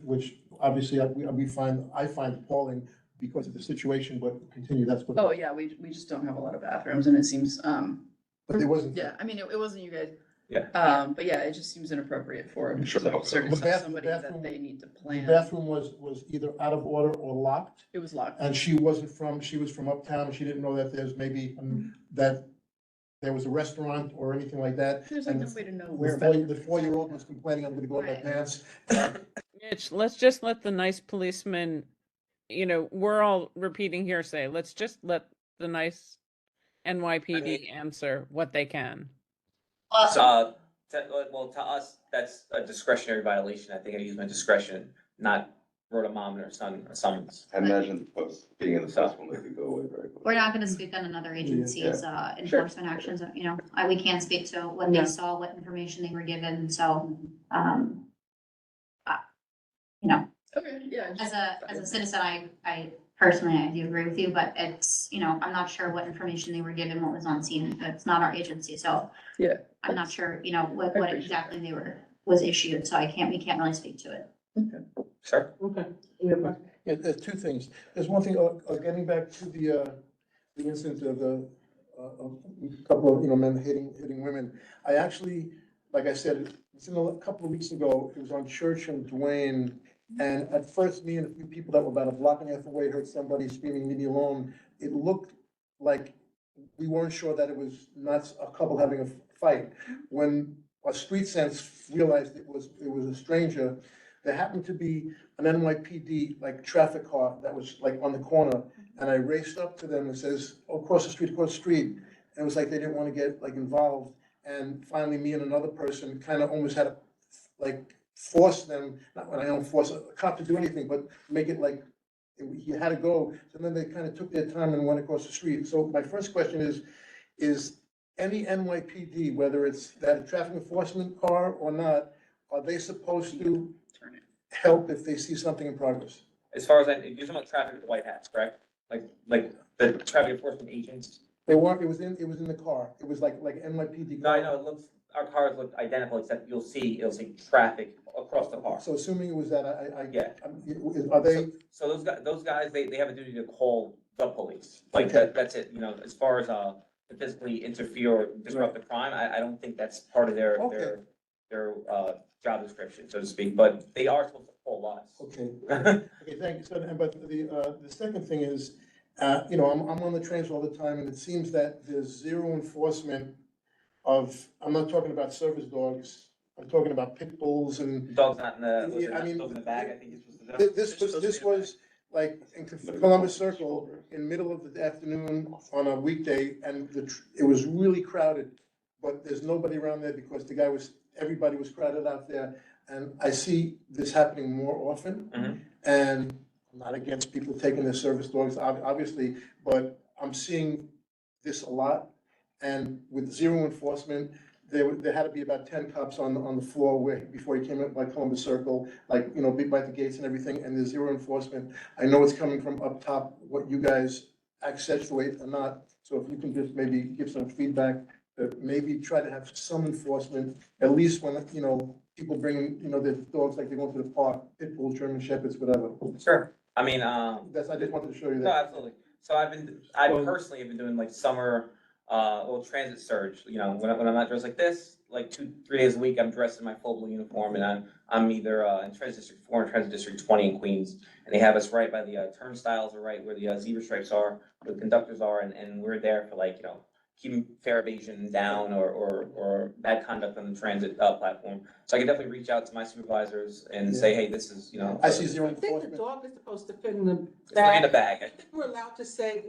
which obviously I find appalling because of the situation, but continue, that's what. Oh, yeah, we just don't have a lot of bathrooms and it seems, But it wasn't. yeah, I mean, it wasn't you guys. Yeah. But yeah, it just seems inappropriate for I'm sure that was- certain, The bathroom- somebody that they need to The plan. bathroom was either out of order or locked, It was locked. and she was from uptown, and she didn't know that there's maybe, that there was a restaurant or anything like that. There's like And no way to know The where. the 4-year-old was complaining, I'm gonna go in my Right. pants. Mitch, let's just let the nice policeman, you know, we're all repeating hearsay. Let's just let the nice NYPD answer what they can. So, well, to us, that's a discretionary violation. I think I used my discretion, not wrote a mom or son a summons. I imagine the post, being in the post will make it go away very quickly. We're not gonna speak on another agency's enforcement actions, you know, we can't speak to what they Yeah. saw, what information they were given, so, you know, Okay, yeah. as a citizen, I personally, I do agree with you, but it's, you know, I'm not sure what information they were given, what was on scene. It's not our agency, so. Yeah. I'm not sure, you know, what appreciate exactly was issued, so we can't really speak to it. Sure. Okay. You have a- Yeah, there's two things. There's one thing, getting back to the incident of a couple of, men hitting women. I actually, like I said, it's a couple of weeks ago, it was on Church and Duane. And at first, me and a few people that were about a block and a half away heard somebody screaming, "Leave me alone." It looked like we weren't sure that it was not a couple having a fight. When our street sense realized it was a stranger, there happened to be an NYPD like traffic car that was like on the corner, and I raced up to them and says, "Oh, across the street, across the street." And it was like they didn't want to get like involved. And finally, me and another person kind of almost had to like force them, not when I don't force a cop to do anything, but make it like he had to go. So then they kind of took their time and went across the street. So my first question is any NYPD, whether it's that a traffic enforcement car or not, are they supposed to help if they see something in progress? As far as you're talking about traffic with white hats, correct? Like the traffic enforcement agents? They weren't, it was in the car. It was like NYPD. No, I know, it looks, our cars look identical, except it'll see traffic across the car. So assuming it was that, Yeah. Are they? So those guys, they have a duty to call the police. Like Okay. that's it, as far as, to physically interfere or disrupt the crime, I don't think that's part of Okay. their job description, so to speak, but they are supposed to call us. Okay, okay, thank you. So, but the second thing is, I'm on the trains all the time, and it seems that there's zero enforcement of, I'm not talking about service dogs, I'm talking about pit bulls and. Dog's not in the, was it Yeah, I not mean, dog in the bag, I think you're supposed to do. This was like in Columbus Circle, in middle of the afternoon on a weekday, and it was really crowded. But there's nobody around there because everybody was crowded out there. And I see this happening more often. Mhm. And I'm not against people taking their service dogs, obviously, but I'm seeing this a lot. And with zero enforcement, there had to be about 10 cops on the floor before he came up by Columbus Circle, like, big by the gates and everything, and there's zero enforcement. I know it's coming from up top, what you guys accentuate or not. So if you can just maybe give some feedback, maybe try to have some enforcement, at least when, people bring, their dogs, like they go to the park, pit bulls, German shepherds, whatever. Sure, I mean, I just wanted to show you no, that. absolutely. So I personally have been doing like summer, little transit surge, when I'm not dressed like this, like 2-3 days a week, I'm dressed in my full blue uniform, and I'm either, in Transit District 4 and Transit District 20 in Queens. And they have us right by the, turnstiles are right where the, zebra stripes are, where the conductors are, and we're there for like, keeping fare evasion down or bad conduct on the transit, platform. So I can definitely reach out to my supervisors and say, hey, this is, I see zero I think the enforcement. dog is supposed to fit in the it's like in the bag. bag. I think we're allowed to say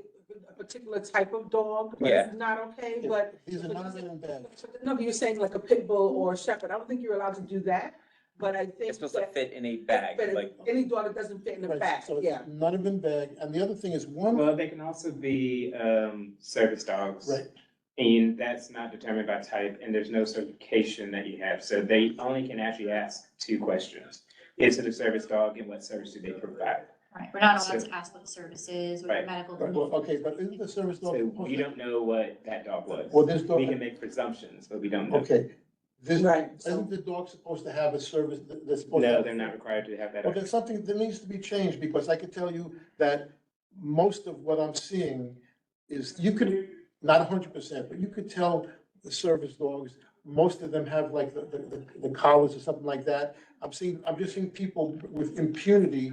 a particular type of dog, but Yeah. it's not okay, but. These are not in bag. No, but you're saying like a pit bull or a shepherd. I don't think you're allowed to do that, but I think. It's supposed to that- fit in a bag, but like. Any dog that doesn't fit in the Right, bag, so it's yeah. none of them bag. And the other thing is Well, they can also be service dogs. Right. And that's not determined by type, and there's no certification that you have, so they only can actually ask 2 questions. Is it a service dog, and what service do they provide? Right, we're not allowed So- to ask what the service is, what Right. the medical Right, condition. well, okay, but isn't the service dog? So supposed we to- don't know what that dog was. Well, this dog. We can make presumptions, but we don't know. Okay, Right, so- isn't the dog supposed to have a service that's supposed to? No, have- they're not required to have that. Well, there's something that needs to be changed, because I can tell you that most of what I'm seeing is, you could, not 100%, but you could tell the service dogs, most of them have like the collars or something like that. I'm just seeing people with impunity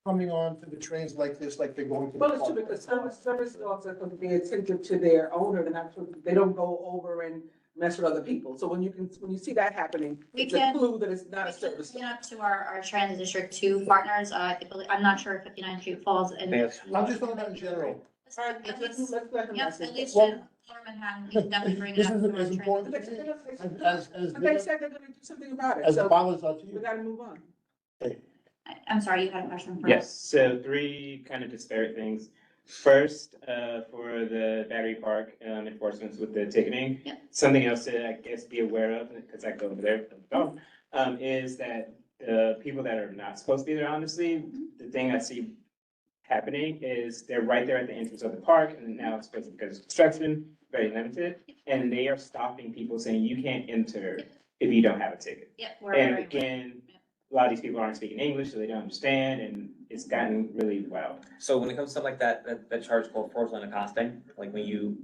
coming on to the trains like this, like they're going to. the Well, it's true, park. because service dogs are going to be attentive to their owner, they don't go over and mess with other people. So when you see that happening, We it's a can- clue that it's not a We can service bring dog. it up to our Transit District 2 partners, I'm not sure if 59th Street falls in. I'm just talking about in general. All right, At let's least, let them yep, answer. at least Well- in Lower Manhattan, we can definitely bring it This up. is to our as transit important district. as They said they're gonna do something about it, as the so bothers are to we you. gotta move on. I'm sorry, you had a question for us? Yes, so 3 kind of disparate things. First, for the battery park enforcements with the ticketing. Yep. Something else to, I guess, be aware of, because I go over there, is that the people that are not supposed to be there, honestly, the thing I see happening is they're right there at the entrance of the park, and now it's because of construction, very limited, and they are stopping people saying you can't enter if you don't have a ticket. Yep. And again, a lot of these people aren't speaking English, so they don't understand, and it's gotten really wild. So when it comes to something like that charge called fraudulent accosting, like when you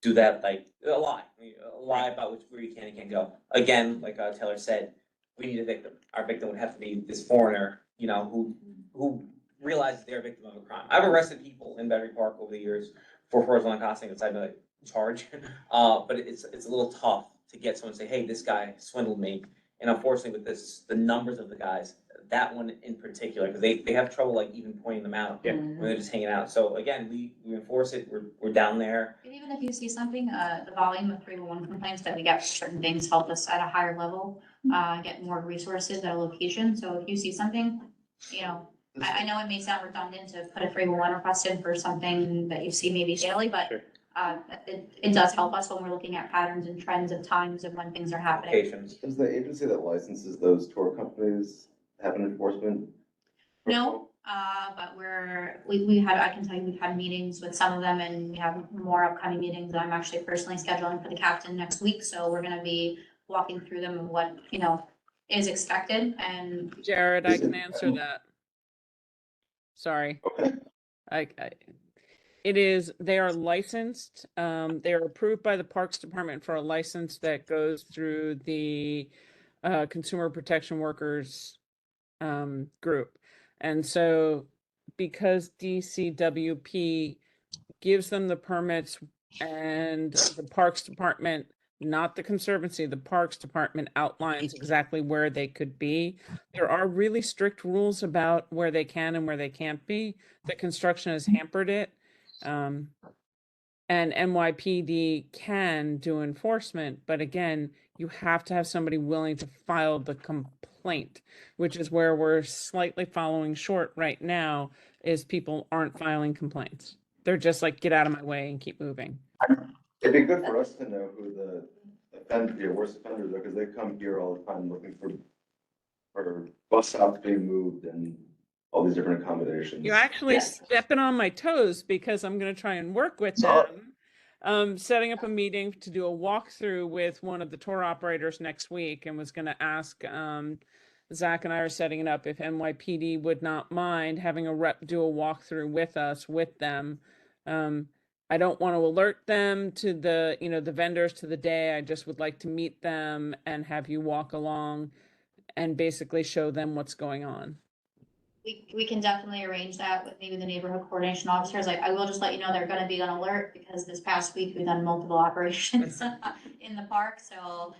do that, like a lie about where you can and can't go. Again, like Taylor said, we need a victim. Our victim would have to be this foreigner, you know, who realizes they're a victim of a crime. I've arrested people in Battery Park over the years for fraudulent accosting inside my charge, but it's a little tough to get someone to say, hey, this guy swindled me. And unfortunately with this, the numbers of the guys, that one in particular, because they have trouble like even pointing them out when they're just hanging out. So again, we enforce it, we're down there. And even if you see something, the volume of 311 complaints that we get for certain things help us at a higher level, get more resources at a location. So if you see something, you know, I know it may sound redundant to put a 311 request in for something that you see maybe daily, but it does help us when we're looking at patterns and trends of times of when things are happening. Does the agency that licenses those tour companies have an enforcement? No, but we had, I can tell you, we've had meetings with some of them and we have more upcoming meetings that I'm actually personally scheduling for the captain next week. So we're gonna be walking through them and what, you know, is expected and. Jared, I can answer that. Sorry. They are licensed, they are approved by the Parks Department for a license that goes through the Consumer Protection Workers group. And so because DCWP gives them the permits and the Parks Department, not the Conservancy, the Parks Department outlines exactly where they could be. There are really strict rules about where they can and where they can't be. The construction has hampered it. And NYPD can do enforcement, but again, you have to have somebody willing to file the complaint, which is where we're slightly following short right now, is people aren't filing complaints. They're just like, get out of my way and keep moving. It'd be good for us to know who the worst offenders are, because they come here all the time looking for bus stops being moved and all these different accommodations. You're actually stepping on my toes because I'm going to try and work with them. Setting up a meeting to do a walkthrough with one of the tour operators next week, and was going to ask Zach and I are setting it up if NYPD would not mind having a rep do a walkthrough with us, with them. I don't want to alert them to the, you know, the vendors to the day. I just would like to meet them and have you walk along and basically show them what's going on. We can definitely arrange that with maybe the neighborhood coordination officers. Like, I will just let you know they're gonna be on alert because this past week we've done multiple operations in the park. So,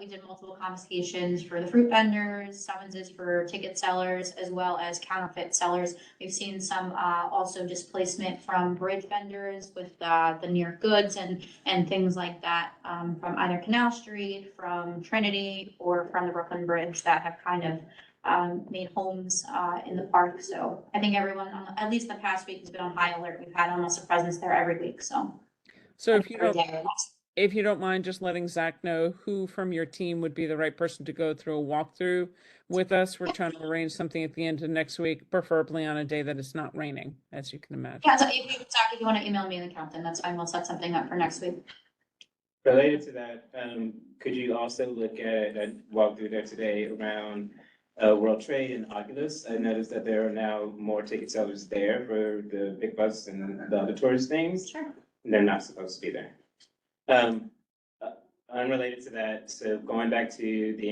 we did multiple confiscations for the fruit vendors, summonses for ticket sellers, as well as counterfeit sellers. We've seen some, also displacement from bridge vendors with, the near goods and things like that, from either Canal Street, from Trinity, or from the Brooklyn Bridge that have kind of made homes in the park. So I think everyone, at least the past week, has been on high alert. We've had almost a presence there every week. So if you don't mind just letting Zach know who from your team would be the right person to go through a walkthrough with us. We're trying to arrange something at the end of next week, preferably on a day that it's not raining, as you can imagine. Yeah, so if you want to email me the captain, that's fine. We'll set something up for next week. Related to that, could you also look at a walkthrough there today around World Trade and Oculus? I noticed that there are now more ticket sellers there for the big bus and the other tourist things. Sure. And they're not supposed to be there. Unrelated to that, so going back to the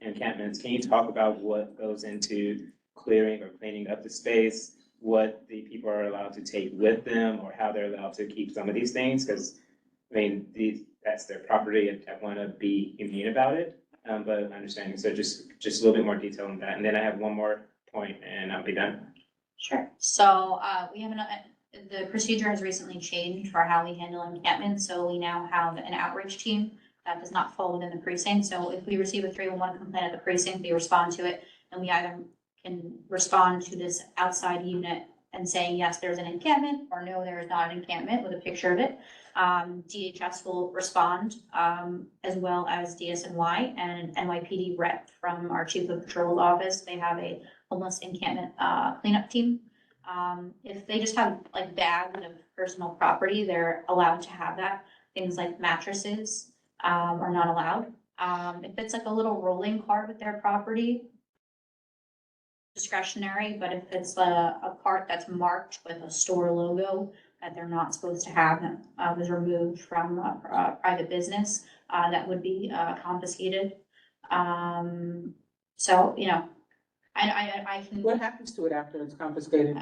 encampments, can you talk about what goes into clearing or cleaning up the space, what the people are allowed to take with them, or how they're allowed to keep some of these things? Because, I mean, that's their property, and I want to be humane about it, but understanding. So just a little bit more detail on that. And then I have one more point and I'll be done. Sure. So we have the procedure has recently changed for how we handle encampments. So we now have an outreach team that does not fall within the precinct. So if we receive a 311 complaint at the precinct, we respond to it, and we either can respond to this outside unit and say, yes, there's an encampment, or no, there is not an encampment, with a picture of it. DHS will respond, as well as DSNY and NYPD rep from our Chief of Patrol office. They have a homeless encampment cleanup team. If they just have like bags of personal property, they're allowed to have that. Things like mattresses, are not allowed. If it's like a little rolling cart with their property, discretionary, but if it's a cart that's marked with a store logo that they're not supposed to have, was removed from a private business, that would be confiscated. So, you know, I can. What happens to it after it's confiscated?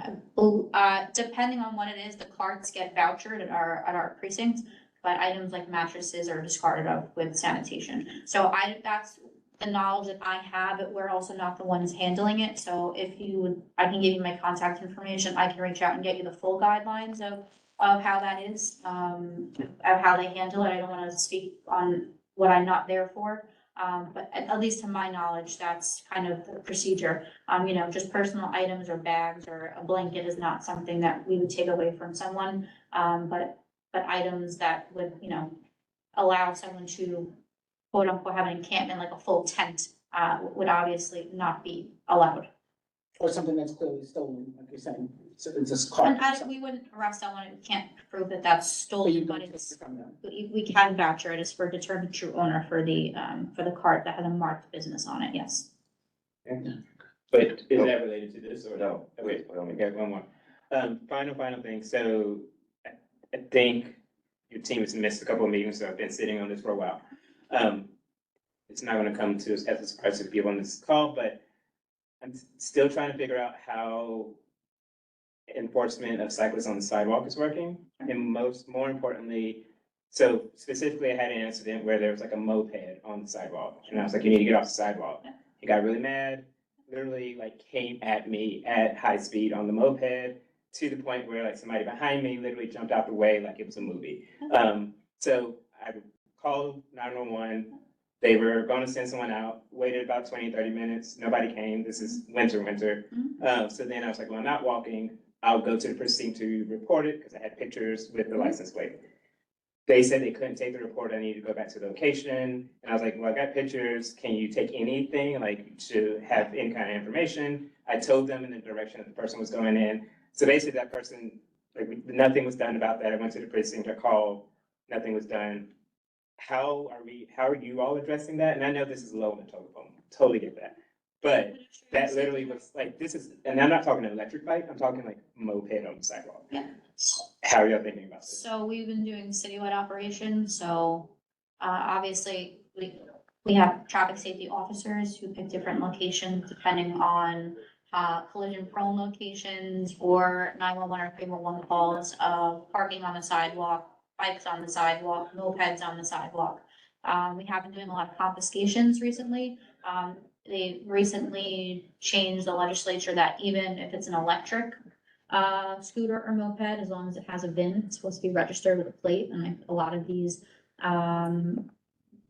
Depending on what it is, the carts get vouchered at our precincts, but items like mattresses are discarded of with sanitation. So that's the knowledge that I have, but we're also not the ones handling it. So if you would, I can give you my contact information. I can reach out and get you the full guidelines of how that is, of how they handle it. I don't want to speak on what I'm not there for. But at least to my knowledge, that's kind of the procedure. You know, just personal items or bags or a blanket is not something that we would take away from someone. But items that would, you know, allow someone to quote unquote have an encampment, like a full tent, would obviously not be allowed. Or something that's clearly stolen, like you're saying, so it's just And cart. we wouldn't arrest someone if we can't prove that that's So you stolen, but don't take it's, it from them. we can voucher it as for determined true owner for the cart that has a marked business on it, yes. But is that related to this or? No. Wait, okay, one more. Final thing. So I think your team has missed a couple of meetings, so I've been sitting on this for a while. It's not gonna come to us as a surprise to people on this call, but I'm still trying to figure out how enforcement of cyclists on the sidewalk is working. And more importantly, so specifically I had an incident where there was like a moped on the sidewalk. And I was like, you need to get off the sidewalk. He got really mad, literally like came at me at high speed on the moped to the point where like somebody behind me literally jumped out the way like it was a movie. So I called 911. They were going to send someone out, waited about 20, 30 minutes. Nobody came. This is winter. So then I was like, well, I'm not walking. I'll go to the precinct to report it because I had pictures with the license plate. They said they couldn't take the report. I needed to go back to the location. And I was like, well, I got pictures. Can you take anything like to have any kind of information? I told them in the direction that the person was going in. So basically that person, like nothing was done about that. I went to the precinct, I called, nothing was done. How are you all addressing that? And I know this is low on the totem pole, totally get that. But that literally was like, this is, and I'm not talking an electric bike, I'm talking like moped on the sidewalk. Yeah. How are y'all thinking about this? So we've been doing citywide operations, so, obviously, we have traffic safety officers who pick different locations depending on, collision prone locations or 911 or 311 calls of parking on the sidewalk, bikes on the sidewalk, mopeds on the sidewalk. We have been doing a lot of confiscations recently. They recently changed the legislature that even if it's an electric scooter or moped, as long as it has a VIN, it's supposed to be registered with a plate. And a lot of these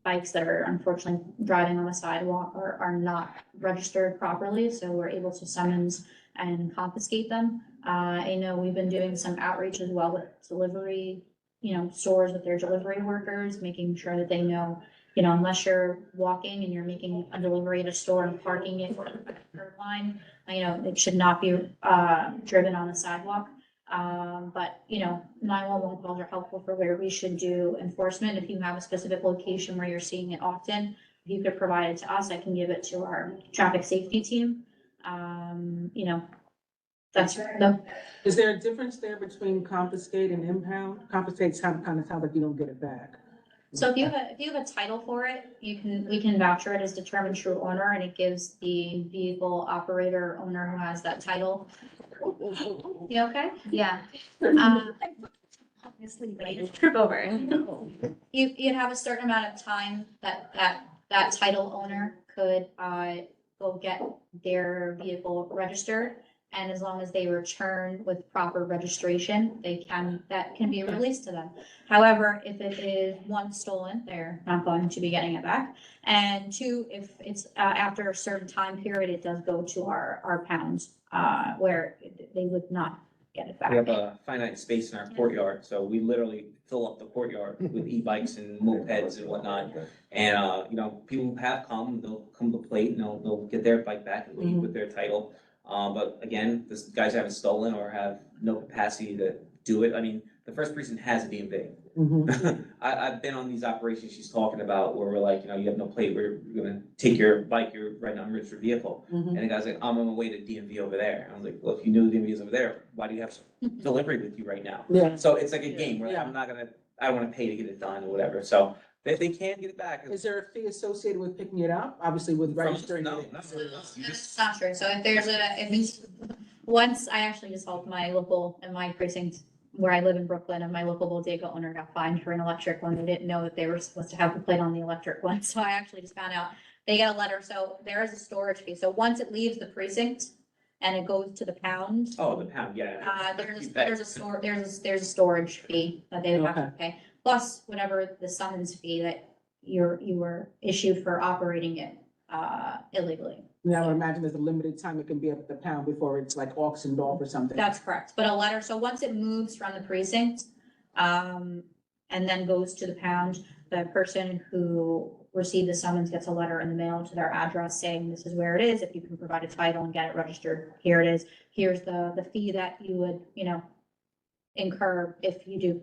bikes that are unfortunately driving on the sidewalk are not registered properly, so we're able to summons and confiscate them. I know we've been doing some outreach as well with delivery, stores with their delivery workers, making sure that they know, unless you're walking and you're making a delivery at a store and parking it on the curb line, it should not be driven on the sidewalk. But 911 calls are helpful for where we should do enforcement. If you have a specific location where you're seeing it often, if you could provide it to us, I can give it to our traffic safety team. That's the. Is there a difference there between confiscate and impound? Confiscate kind of sounds like you don't get it back. So if you have a title for it, we can voucher it as determined true owner, and it gives the vehicle operator owner who has that title. You okay? Yeah. Obviously, but I just trip over. You'd have a certain amount of time that title owner could go get their vehicle registered. And as long as they return with proper registration, that can be released to them. However, if it is one, stolen, they're not going to be getting it back. And two, if it's after a certain time period, it does go to our pounds, where they would not get it back. We have a finite space in our courtyard, so we literally fill up the courtyard with e-bikes and mopeds and whatnot. And, people have come, they'll come to the plate and they'll get their bike back and leave with their title. But again, this guys haven't stolen or have no capacity to do it. I mean, the first precinct has a DMV. I've been on these operations she's talking about where we're like, you know, you have no plate, we're gonna take your bike, you're riding an unregistered vehicle. And the guy's like, I'm on my way to DMV over there. I was like, well, if you knew the DMV is over there, why do you have delivery with you right now? Yeah. So it's like a game where Yeah. I don't wanna pay to get it done or whatever, so they can get it back. Is there a fee associated with picking it up? Obviously with registering No, it. no, you just, That's not true. So if it's, once I actually just helped in my precinct where I live in Brooklyn, and my local bodega owner got fined for an electric one. They didn't know that they were supposed to have the plate on the electric one. So I actually just found out they get a letter. So there is a storage fee. So once it leaves the precinct and it goes to the pound, oh, the pound, yeah. there's a storage fee that they would have to pay. Plus whatever the summons fee that you were issued for operating it illegally. Now, I would imagine there's a limited time it can be up at the pound before it's like auctioned off or something. That's correct, but a letter, so once it moves from the precinct, and then goes to the pound, the person who received the summons gets a letter in the mail to their address saying this is where it is, if you can provide a title and get it registered, here it is. Here's the fee that you would, incur if you do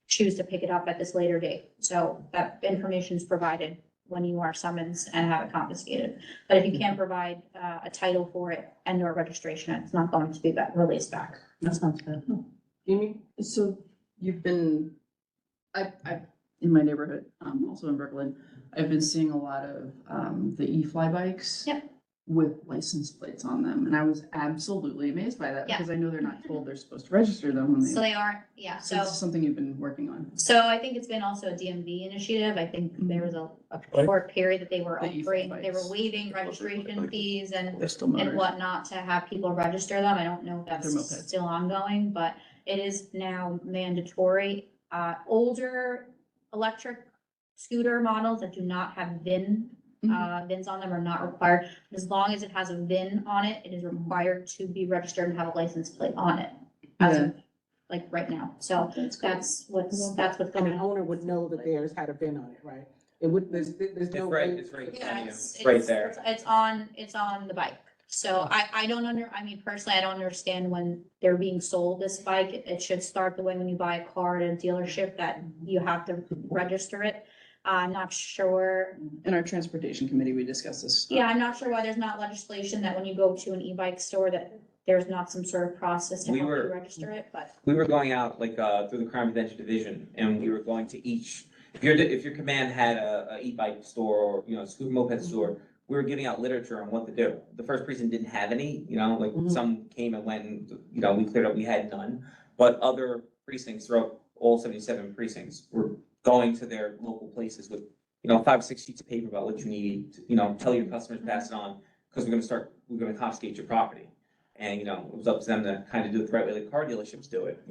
choose to pick it up at this later date. So that information is provided when you are summoned and have it confiscated. But if you can't provide a title for it and or registration, it's not going to be released back. That sounds good. Amy? So you've been, in my neighborhood, also in Brooklyn, I've been seeing a lot of, the e-fly bikes. Yep. With license plates on them, and I was absolutely amazed by that, Yeah. because I know they're not told they're supposed to register them when they. So they aren't, yeah, So so. this is something you've been working on. So I think it's been also a DMV initiative. I think there was a short period that they were The e-fly offering, they were bikes. waiving registration fees and They're still motors. whatnot to have people register them. I don't know if They're that's mopeds. still ongoing, but it is now mandatory. Older electric scooter models that do not have VINs on them are not required. As long as it has a VIN on it, it is required to be registered and have a license plate on it. As of, like, right now. So that's what's And going an on. owner would know that theirs had a VIN on it, right? It would, there's It's no right, way. it's right in front Yeah, of you. it's, It's right it's, there. it's on the bike. So I don't I mean, personally, I don't understand when they're being sold this bike. It should start the way when you buy a car at a dealership that you have to register it. I'm not sure. In our transportation committee, we discussed this. Yeah, I'm not sure why there's not legislation that when you go to an e-bike store that there's not some sort of process to We help you were- register it, but. We were going out like through the crime prevention division, and we were going to each. If your command had a e-bike store or scooter moped store, we were giving out literature on what to do. The first precinct didn't have any. Like some came and went, and we cleared up. We had none, but other precincts throughout all 77 precincts were going to their local places with 5 or 6 sheets of paper about what you need. Tell your customers, pass it on, because we're gonna confiscate your property. And, it was up to them to kind of do it the right way, like car dealerships do it,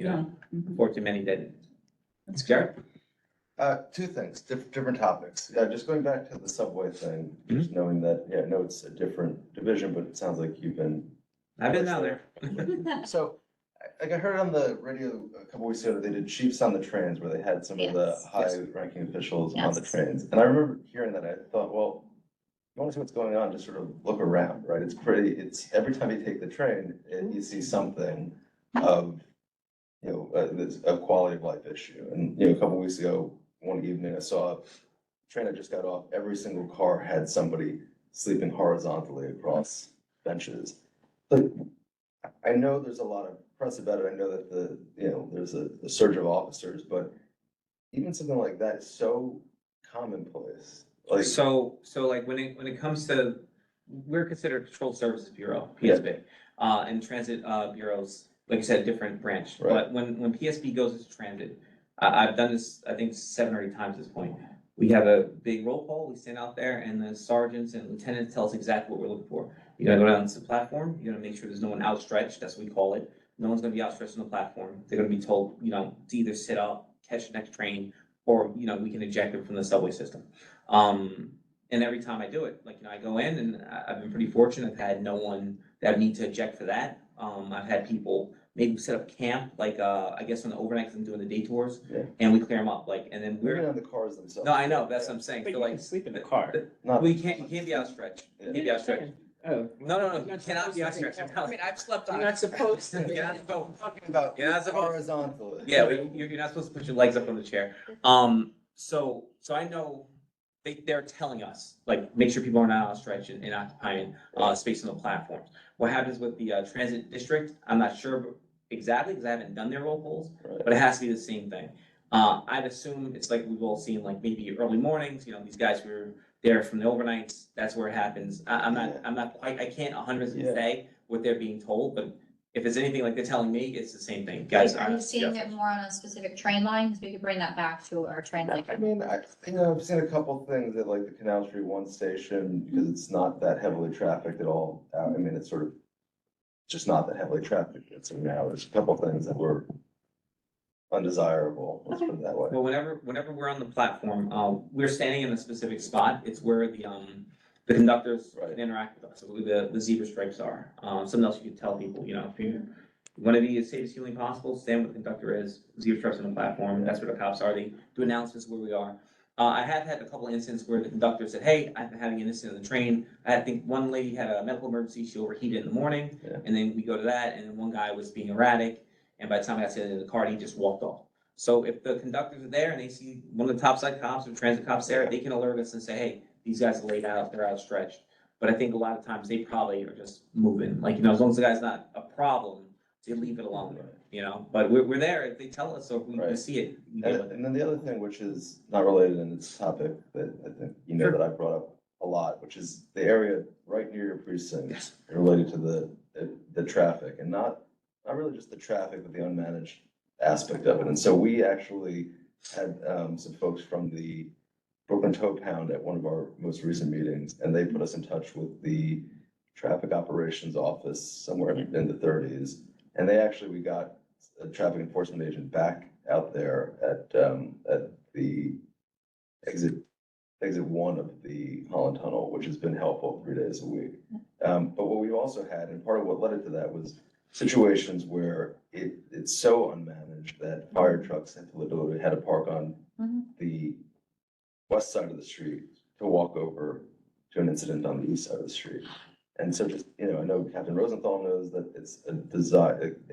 Unfortunately, many didn't. That's Jared? Two things, different topics. Just going back to the subway thing, just knowing that, I know it's a different division, but it sounds like you've been. I've been down there. So, like I heard on the radio a couple weeks ago that they did Chiefs on the Trains, where they had some of the Yes. high-ranking officials on the Yes. trains. And I remember hearing that, I thought, well, you want to see what's going on, just sort of look around, right? It's every time you take the train, you see something of, a quality of life issue. And, a couple weeks ago, one evening, I saw a train that just got off, every single car had somebody sleeping horizontally across benches. Like, I know there's a lot of press about it. I know that there's a surge of officers, but even something like that is so commonplace. Like, So like when it comes to, we're considered Controlled Services Bureau, PSB, and transit bureaus, like you said, different branch. Right. But when PSB goes into transit, I've done this, I think 7 or 8 times at this point. We have a big roll call, we stand out there, and the sergeants and lieutenants tell us exactly what we're looking for. You gotta go down to the platform, you gotta make sure there's no one outstretched, that's what we call it. No one's gonna be outstretched on the platform. They're gonna be told, to either sit up, catch the next train, or, we can eject them from the subway system. And every time I do it, I go in and I've been pretty fortunate. I've had no one that I need to eject for that. I've had people maybe set up camp, I guess on the overnight, I'm doing the day tours, Yeah. and we clear them up, and then we're we're, on the cars themselves. no, I know, that's what I'm saying. But So you can sleep in the car. Not- well, you can't be outstretched. You can't be outstretched. Oh, No, you cannot be outstretched. I mean, I've slept on You're it. not supposed to. You're not supposed to. Talking about You're not supposed. horizontally. Yeah, you're not supposed to put your legs up on the chair. So I know they're telling us, like, make sure people are not outstretched and occupying, space on the platforms. What happens with the, transit district, I'm not sure exactly, because I haven't done their roll calls, but it has to be the same thing. I'd assume it's like we've all seen, like, maybe early mornings, you know, these guys who are there from the overnights, that's where it happens. I'm not quite, I can't 100% say what they're being told, but if it's anything like they're telling me, it's the same thing, guys. Are you seeing it more on a specific train line? Because we could bring that back to our train line. I mean, I've seen a couple things at like the Canal Street One station, because it's not that heavily trafficked at all. I mean, it's sort of just not that heavily trafficked. It's, there's a couple things that were undesirable, let's put it that way. Well, whenever we're on the platform, we're standing in a specific spot. It's where the conductors Right. interact with us, where the zebra stripes are. Something else you could tell people, you know, if you want to be as safe as humanly possible, stand where the conductor is, zebra stripes on the platform, that's where the cops are. They do announcements where we are. I have had a couple of incidents where the conductor said, hey, I'm having an incident on the train. I think one lady had a medical emergency, she overheated in the morning, Yeah. and then we go to that, and then one guy was being erratic, and by the time I got to the end of the car, he just walked off. So if the conductors are there and they see one of the topside cops or transit cops there, they can alert us and say, hey, these guys are laid out, they're outstretched. But I think a lot of times they probably are just moving, like, you know, as long as the guy's not a problem, they leave it alone, you know? But we're there, if they tell us, or if we Right. see it, we deal with it. And then the other thing, which is not related in its topic, that I think you know that I brought up a lot, which is the area right near your precinct. Yes. Related to the traffic, and not really just the traffic, but the unmanaged aspect of it. And so we actually had some folks from the Brooklyn Tow Pound at one of our most recent meetings, and they put us in touch with the traffic operations office somewhere in the 30s. And we got a traffic enforcement agent back out there at the exit one of the Holland Tunnel, which has been helpful 3 days a week. But what we also had, and part of what led it to that, was situations where it's so unmanaged that fire trucks literally had to park on the west side of the street to walk over to an incident on the east side of the street. And so just, you know, I know Captain Rosenthal knows that it's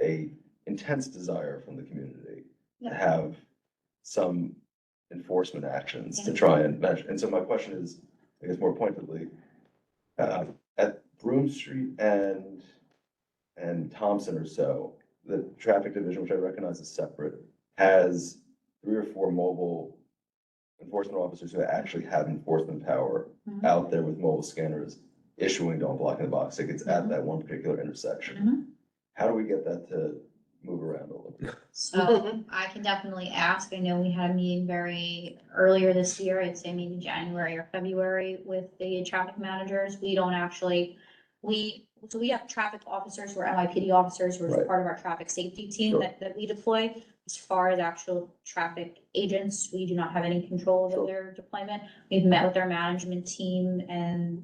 a intense desire from the community to have some enforcement actions to try and measure. And so my question is, I guess more pointedly, at Broome Street and Thompson or so, the traffic division, which I recognize is separate, has 3 or 4 mobile enforcement officers who actually have enforcement power out there with mobile scanners issuing don't block in the box tickets at that one particular intersection. How do we get that to move around a little bit? So I can definitely ask. I know we had a meeting earlier this year, I'd say maybe January or February, with the traffic managers. We don't actually, we have traffic officers who are NYPD officers who are Right. part of our traffic safety team Sure. that we deploy. As far as actual traffic agents, we do not have any control over Sure. their deployment. We've met with our management team, and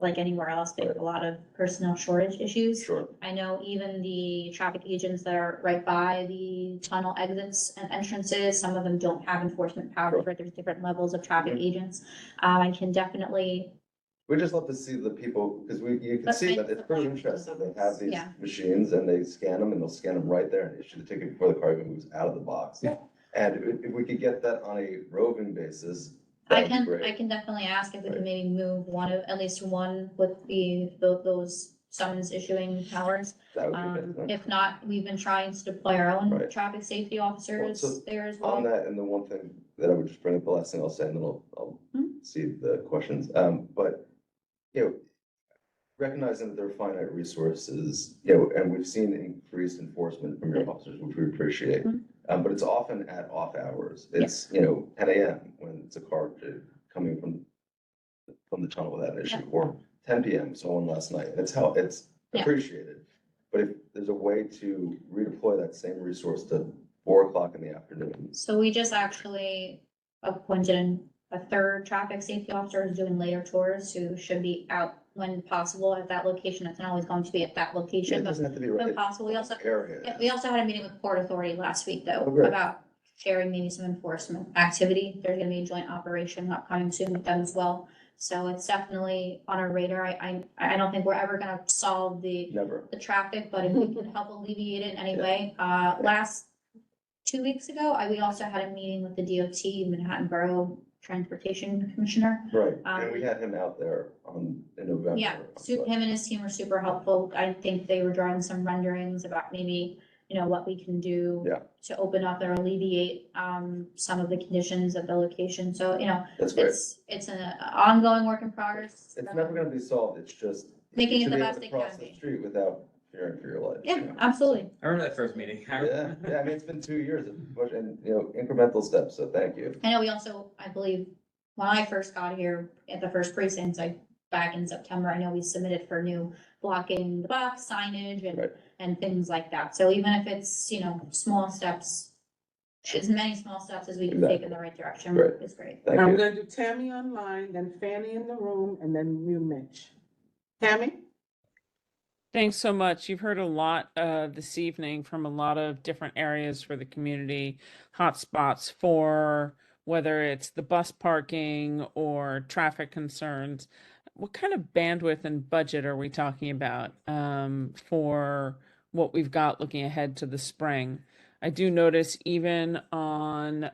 like anywhere else, they have a lot of personnel shortage issues. Sure. I know even the traffic agents that are right by the tunnel exits and entrances, some of them don't have enforcement powers, right? There's different levels of traffic agents. I can definitely, We just love to see the people, because you can But see I- that it's pretty interesting. They have these Yeah. machines and they scan them, and they'll scan them right there and issue the ticket before the car even moves out of the box. Yeah. And if we could get that on a roving basis, I that'd be can great. definitely ask if we Right. can maybe move at least one with those summons issuing powers. That would be good. If not, we've been trying to deploy our own Right. traffic safety officers Well, so there as On well. that, and the one thing that I would just bring up, the last thing I'll say, and then I'll see the questions. But, you know, recognizing that there are finite resources, you know, and we've seen increased enforcement from your officers, which we appreciate. But it's often at off hours. It's, you know, 10 a.m. when it's a car coming from the tunnel without an issue, or 10 p.m. someone last night. And it's Yeah. appreciated. But if there's a way to redeploy that same resource to 4 o'clock in the afternoon. So we just actually appointed a third traffic safety officer who's doing later tours, who should be out when possible at that location. It's not always going to be at that It location, but doesn't have to be when right. possible. We also, Area. yeah, we also had a meeting with Port Authority last week, though, Oh, great. about sharing maybe some enforcement activity. There's gonna be a joint operation upcoming soon with them as well. So it's definitely on our radar. I don't think we're ever gonna solve Never. the traffic, but if we can help alleviate it in any way. Last 2 weeks ago, we also had a meeting with the DOT, Manhattan Borough Transportation Commissioner. Right, and we had him out there in November. Yeah, him and his team were super helpful. I think they were drawing some renderings about maybe, what we can do Yeah. to open up or alleviate, some of the conditions at the location. So, That's great. it's an ongoing work in progress. It's never gonna be solved, it's just. Making you it should the be able best to it can cross the be. street without fearing for your life. Yeah, absolutely. I remember that first meeting. Yeah, I mean, it's been 2 years, and, incremental steps, so thank you. I know we also, I believe, when I first got here at the first precinct, back in September, I know we submitted for new blocking the box signage Right. and things like that. So even if it's, small steps, as many small steps as we can take in the right direction Right. is great. Thank I'm you. gonna do Tammy online, then Fanny in the room, and then you, Mitch. Tammy? Thanks so much. You've heard a lot this evening from a lot of different areas for the community, hotspots for whether it's the bus parking or traffic concerns. What kind of bandwidth and budget are we talking about for what we've got looking ahead to the spring? I do notice even on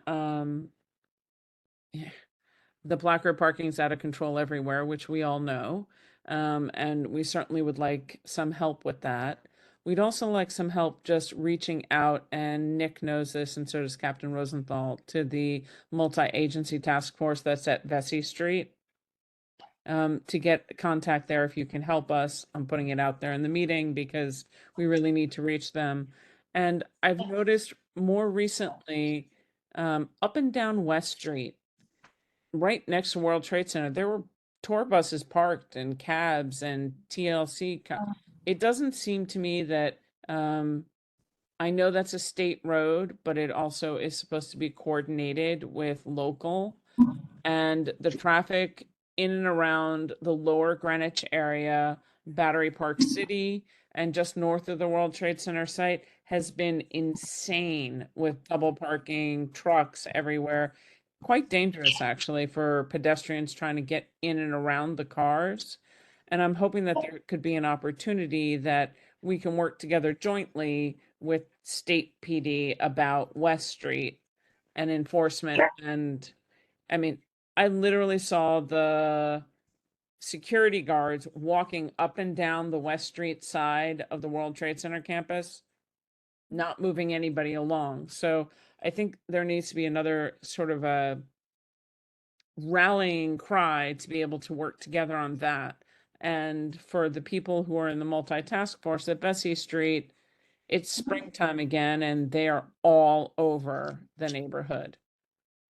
the placard parking is out of control everywhere, which we all know. And we certainly would like some help with that. We'd also like some help just reaching out, and Nick knows this, and so does Captain Rosenthal, to the multi-agency task force that's at Vesey Street. To get contact there if you can help us. I'm putting it out there in the meeting because we really need to reach them. And I've noticed more recently, up and down West Street, right next to World Trade Center, there were tour buses parked and cabs and TLC. It doesn't seem to me that, I know that's a state road, but it also is supposed to be coordinated with local. And the traffic in and around the lower Greenwich area, Battery Park City, and just north of the World Trade Center site has been insane with double parking, trucks everywhere. Quite dangerous, actually, for pedestrians trying to get in and around the cars. And I'm hoping that there could be an opportunity that we can work together jointly with state PD about West Street and enforcement. And I mean, I literally saw the security guards walking up and down the West Street side of the World Trade Center campus, not moving anybody along. So I think there needs to be another sort of a rallying cry to be able to work together on that. And for the people who are in the multi-task force at Vesey Street, it's springtime again, and they are all over the neighborhood.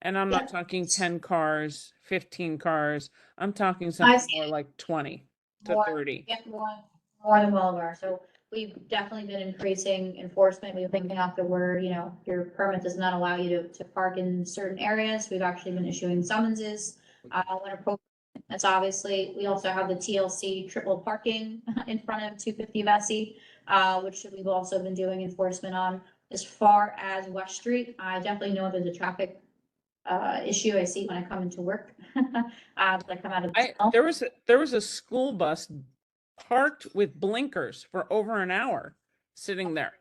And I'm not talking 10 cars, 15 cars. I'm talking something more like 20 to 30. Yeah, more than well aware. So we've definitely been increasing enforcement. We've been out the word, your permit does not allow you to park in certain areas. We've actually been issuing summonses. When appropriate. That's obviously, we also have the TLC triple parking in front of 250 Vesey, which we've also been doing enforcement on. As far as West Street, I definitely know there's a traffic issue I see when I come into work. I come out of the There was a school bus parked with blinkers for over an hour sitting there.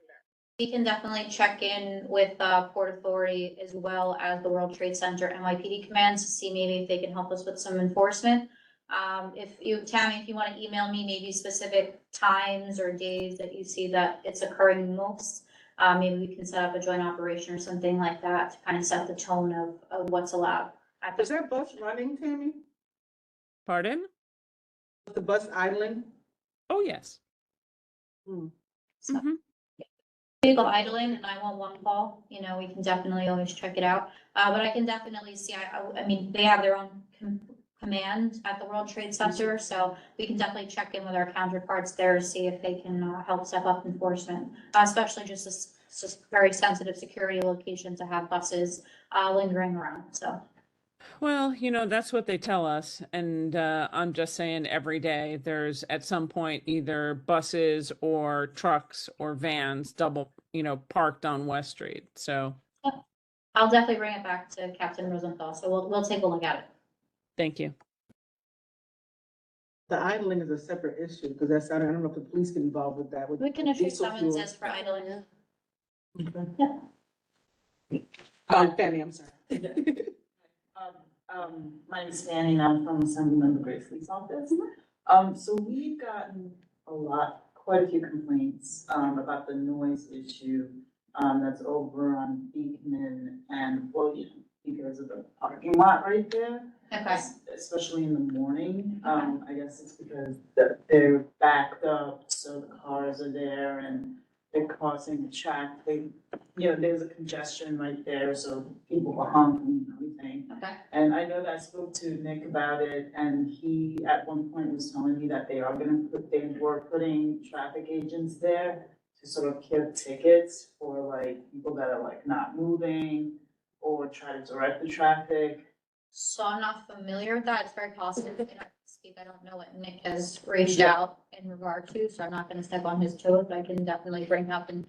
We can definitely check in with Port Authority as well as the World Trade Center NYPD commands to see maybe if they can help us with some enforcement. Tammy, if you want to email me maybe specific times or days that you see that it's occurring most, maybe we can set up a joint operation or something like that to kind of set the tone of what's allowed. Is that bus running, Tammy? Pardon? The bus idling? Oh, yes. So, vehicle idling and 911 call, we can definitely always check it out. But I can definitely see, I mean, they have their own command at the World Trade Center, so we can definitely check in with our counterparts there to see if they can help step up enforcement, especially just this very sensitive security location to have buses lingering around, so. Well, that's what they tell us. And I'm just saying every day there's at some point either buses or trucks or vans double, parked on West Street. So I'll definitely bring it back to Captain Rosenthal. So we'll take a look at it. thank you. The idling is a separate issue, because that's, I don't know if the police get involved with that. with We can issue diesel fuel. summonses for idling. Fanny, I'm sorry. My name is Fanny, and I'm from Assemblymember Gracely's office. So we've gotten quite a few complaints, about the noise issue, that's over on Beekman and William because of the parking lot right there. Okay. Especially in the morning. I guess it's because they're backed up, so the cars are there and they're causing the traffic. There's a congestion right there, so people are honking and everything. Okay. And I know that I spoke to Nick about it, and he at one point was telling me that they were putting traffic agents there to sort of give tickets for like people that are like not moving or try to direct the traffic. So I'm not familiar with that. It's very possible. I cannot speak. I don't know what Nick has reached out in regard to, so I'm not gonna step on his toes, but I can definitely bring up and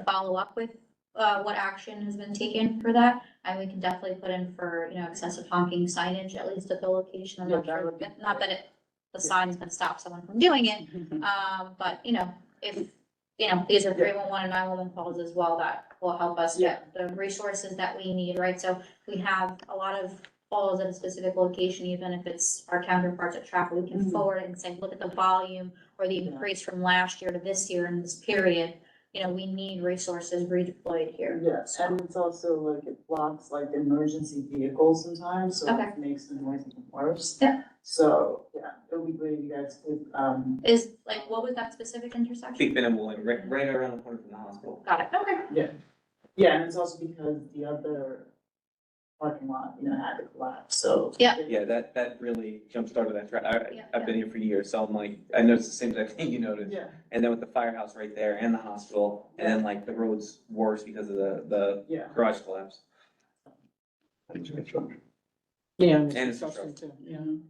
follow up with what action has been taken for that. And we can definitely put in for, excessive honking signage, at least at the location. I'm not sure, not that the sign's gonna stop someone from doing it. But, if, these are 311 and 911 calls as well, that will help us get the resources that we need, right? So we have a lot of calls at a specific location, even if it's our counterparts at traffic, we can forward it and say, look at the volume or the increase from last year to this year in this period. We need resources redeployed here. Yes, and it's also like it blocks like emergency vehicles sometimes, so Okay. it makes the noise even worse. Yeah. So, it would be great if you guys could, Is, what was that specific intersection? Beekman and William, right around the corner from the hospital. Got it, okay. Yeah, and it's also because the other parking lot, had to collapse, so. Yeah, that really jump started that I've been here for years, so I'm like, I noticed the same exact thing you noticed. Yeah. And then with the firehouse right there and the hospital, and then like the road's worse because of the garage collapse. Yeah. And it's construction too, yeah. Mhm.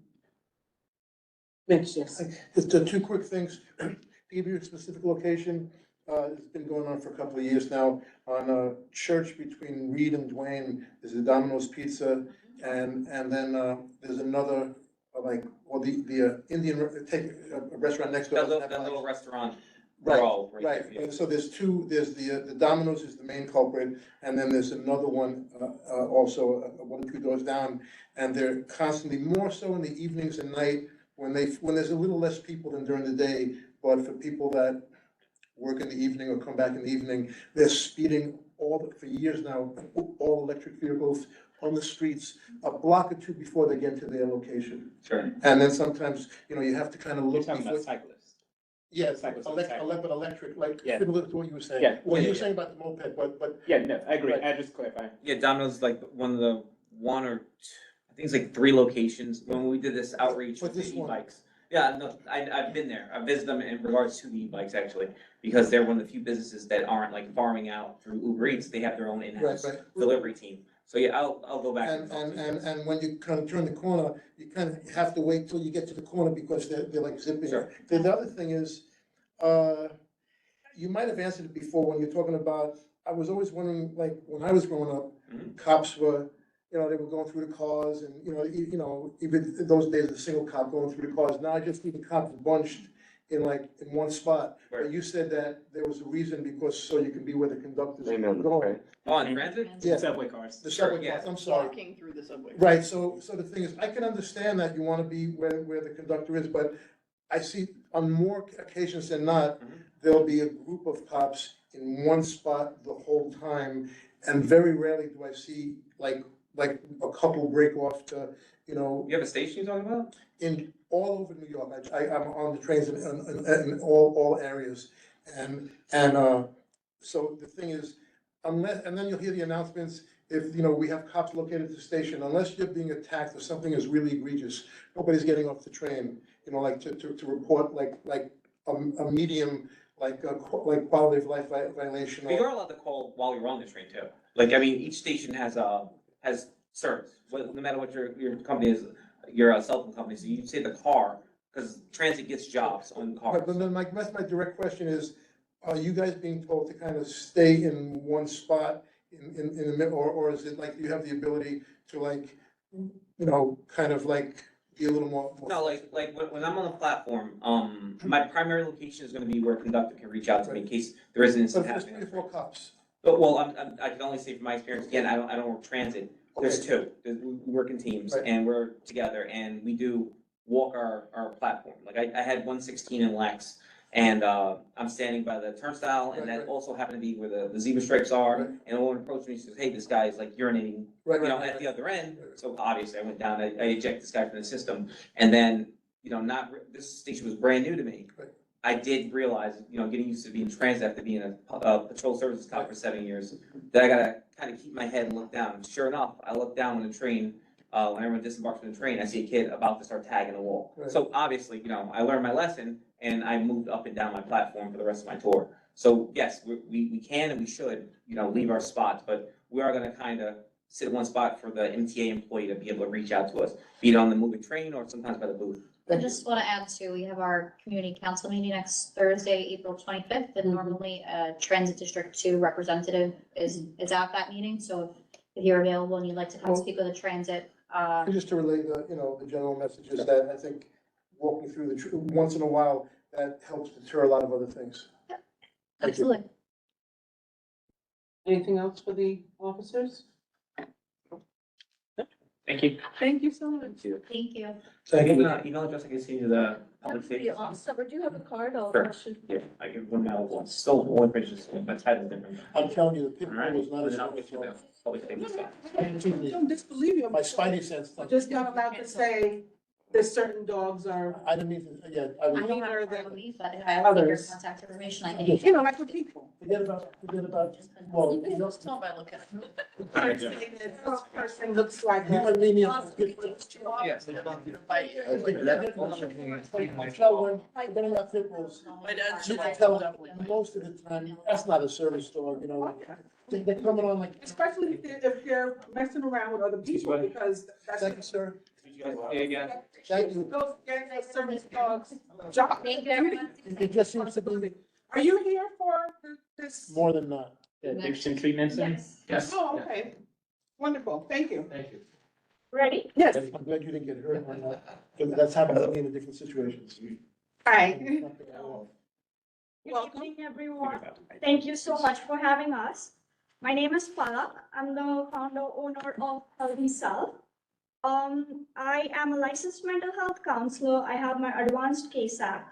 Mitch, yes. Just two quick things, to give you a specific location, it's been going on for a couple of years now, on Church between Reed and Duane, there's a Domino's Pizza, and then, there's another, the Indian, a restaurant next door. That little restaurant. Right, brawl right, there, yeah. and so there's the Domino's is the main culprit, and then there's another one, also, one or two doors down, and they're constantly, more so in the evenings and night, when there's a little less people than during the day, but for people that work in the evening or come back in the evening, they're speeding for years now, all electric vehicles on the streets, a block or two before they get to their location. Sure. And then sometimes, you have to kind of You're look talking before. about cyclists. Yes, Cyclists, electric, like, Yeah. similar to what you were saying. Yeah, Well, yeah, you were yeah. saying about the moped, but. Yeah, no, I agree. Right. I just clarify. Yeah, Domino's is like I think it's like 3 locations, when we did this outreach But with the this one- e-bikes. Yeah, no, I've been there, I've visited them in regards to the e-bikes actually, because they're one of the few businesses that aren't like farming out through Uber Eats, they have their own in-house Right. delivery team. So yeah, I'll go back. And, talk to and, you. and when you kind of turn the corner, you kind of have to wait till you get to the corner because they're like zipping. Sure. The other thing is, you might have answered it before when you're talking about, I was always wondering, like, when I was growing up, Mhm. cops were, they were going through the cars and, even in those days, a single cop going through the cars. Now I just see the cops bunched in one spot. Where? But you said that there was a reason because so you can be where the conductors are Maybe on the going. train. Oh, in transit? Yeah. Subway cars. The Sure, subway yeah. cars, I'm sorry. Walking through the subway. Right, so the thing is, I can understand that you wanna be where the conductor is, but I see on more occasions than not, Mhm. there'll be a group of cops in one spot the whole time, and very rarely do I see like a couple break off to, You have a station you're talking about? in all over New York. I'm on the trains in all areas. And so the thing is, unless, and then you'll hear the announcements, if, we have cops located at the station, unless you're being attacked or something is really egregious, nobody's getting off the train, like to report like a medium, like quality of life violation. But you're allowed to call while you're on the train too. Like, I mean, each station has service, no matter what your company is, your cell phone company, so you say the car, because transit gets jobs on cars. But then that's my direct question is, are you guys being told to kind of stay in one spot in the middle, or is it like you have the ability to kind of like be a little more. No, like when I'm on the platform, my primary location is gonna be where a conductor can reach out to me in case there is an So incident there's happening. 3 or 4 cops. But, well, I can only say from my experience, again, I don't work transit, there's Okay. two, we work in teams, Right. and we're together, and we do walk our platform, like, I had 116 in Lex, and, I'm standing by the turnstile, and Right, that right. also happened to be where the zebra stripes are, Right. and a woman approached me, she says, hey, this guy is like urinating, Right, you know, right, at the right. other end, Right. so obviously I went down, I ejected this guy from the system, and then, you know, this station was brand new to me. Right. I did realize, you know, getting used to being transit after being a patrol services cop for 7 years, that I gotta kind of keep my head and look down. Sure enough, I look down when the train, when everyone disembarks from the train, I see a kid about to start tagging a wall. Right. So obviously, you know, I learned my lesson and I moved up and down my platform for the rest of my tour. So yes, we can and we should, you know, leave our spots, but we are gonna kind of sit in one spot for the MTA employee to be able to reach out to us, be it on the moving train or sometimes by the booth. I just want to add too, we have our community council meeting next Thursday, April 25th, and normally a Transit District 2 representative is at that meeting. So if you're available and you'd like to come speak with a transit, And just to relay the, you know, the general messages that I think walking through once in a while, that helps deter a lot of other things. Thank you. absolutely. Anything else for the officers? Thank you. Thank you so much. Thank you. Email address I can send you the public safety. Awesome. Do you have a card or? Sure. Yeah, I can one mail one, still one page, just my title's different. I'm telling you, the pit All right. bull is not And a then I'll get you the public safety stuff. I don't disbelieve you. My spidey sense. I'm just not allowed to say that certain dogs are, I didn't mean to, yeah, I I was, don't have Meaner a than card with me, but I have your others. contact information. I can. you know, like with people. forget about, well, you know, Just tell by looking. This person looks like you a. might leave me on. Yes. I tell when, when I got pit bulls, you can tell that most of the time, that's not a service dog, you know, they're coming on like. Especially if they're messing around with other people, because that's. Thank you, sir. Hey, again. Thank you. Those gangs of service dogs. job. Thank you, everyone. It just seems to be Are you here for this? more than not. Addiction treatments and? Yes. Yes. Oh, okay. Wonderful. Thank you. Thank you. Ready? Yes. I'm glad you didn't get hurt on that, because that's happened to me in different situations. Hi. Good evening, everyone. Thank you so much for having us. My name is Palak. I'm the founder, owner of Healthy Self. I am a licensed mental health counselor. I have my advanced KSAC.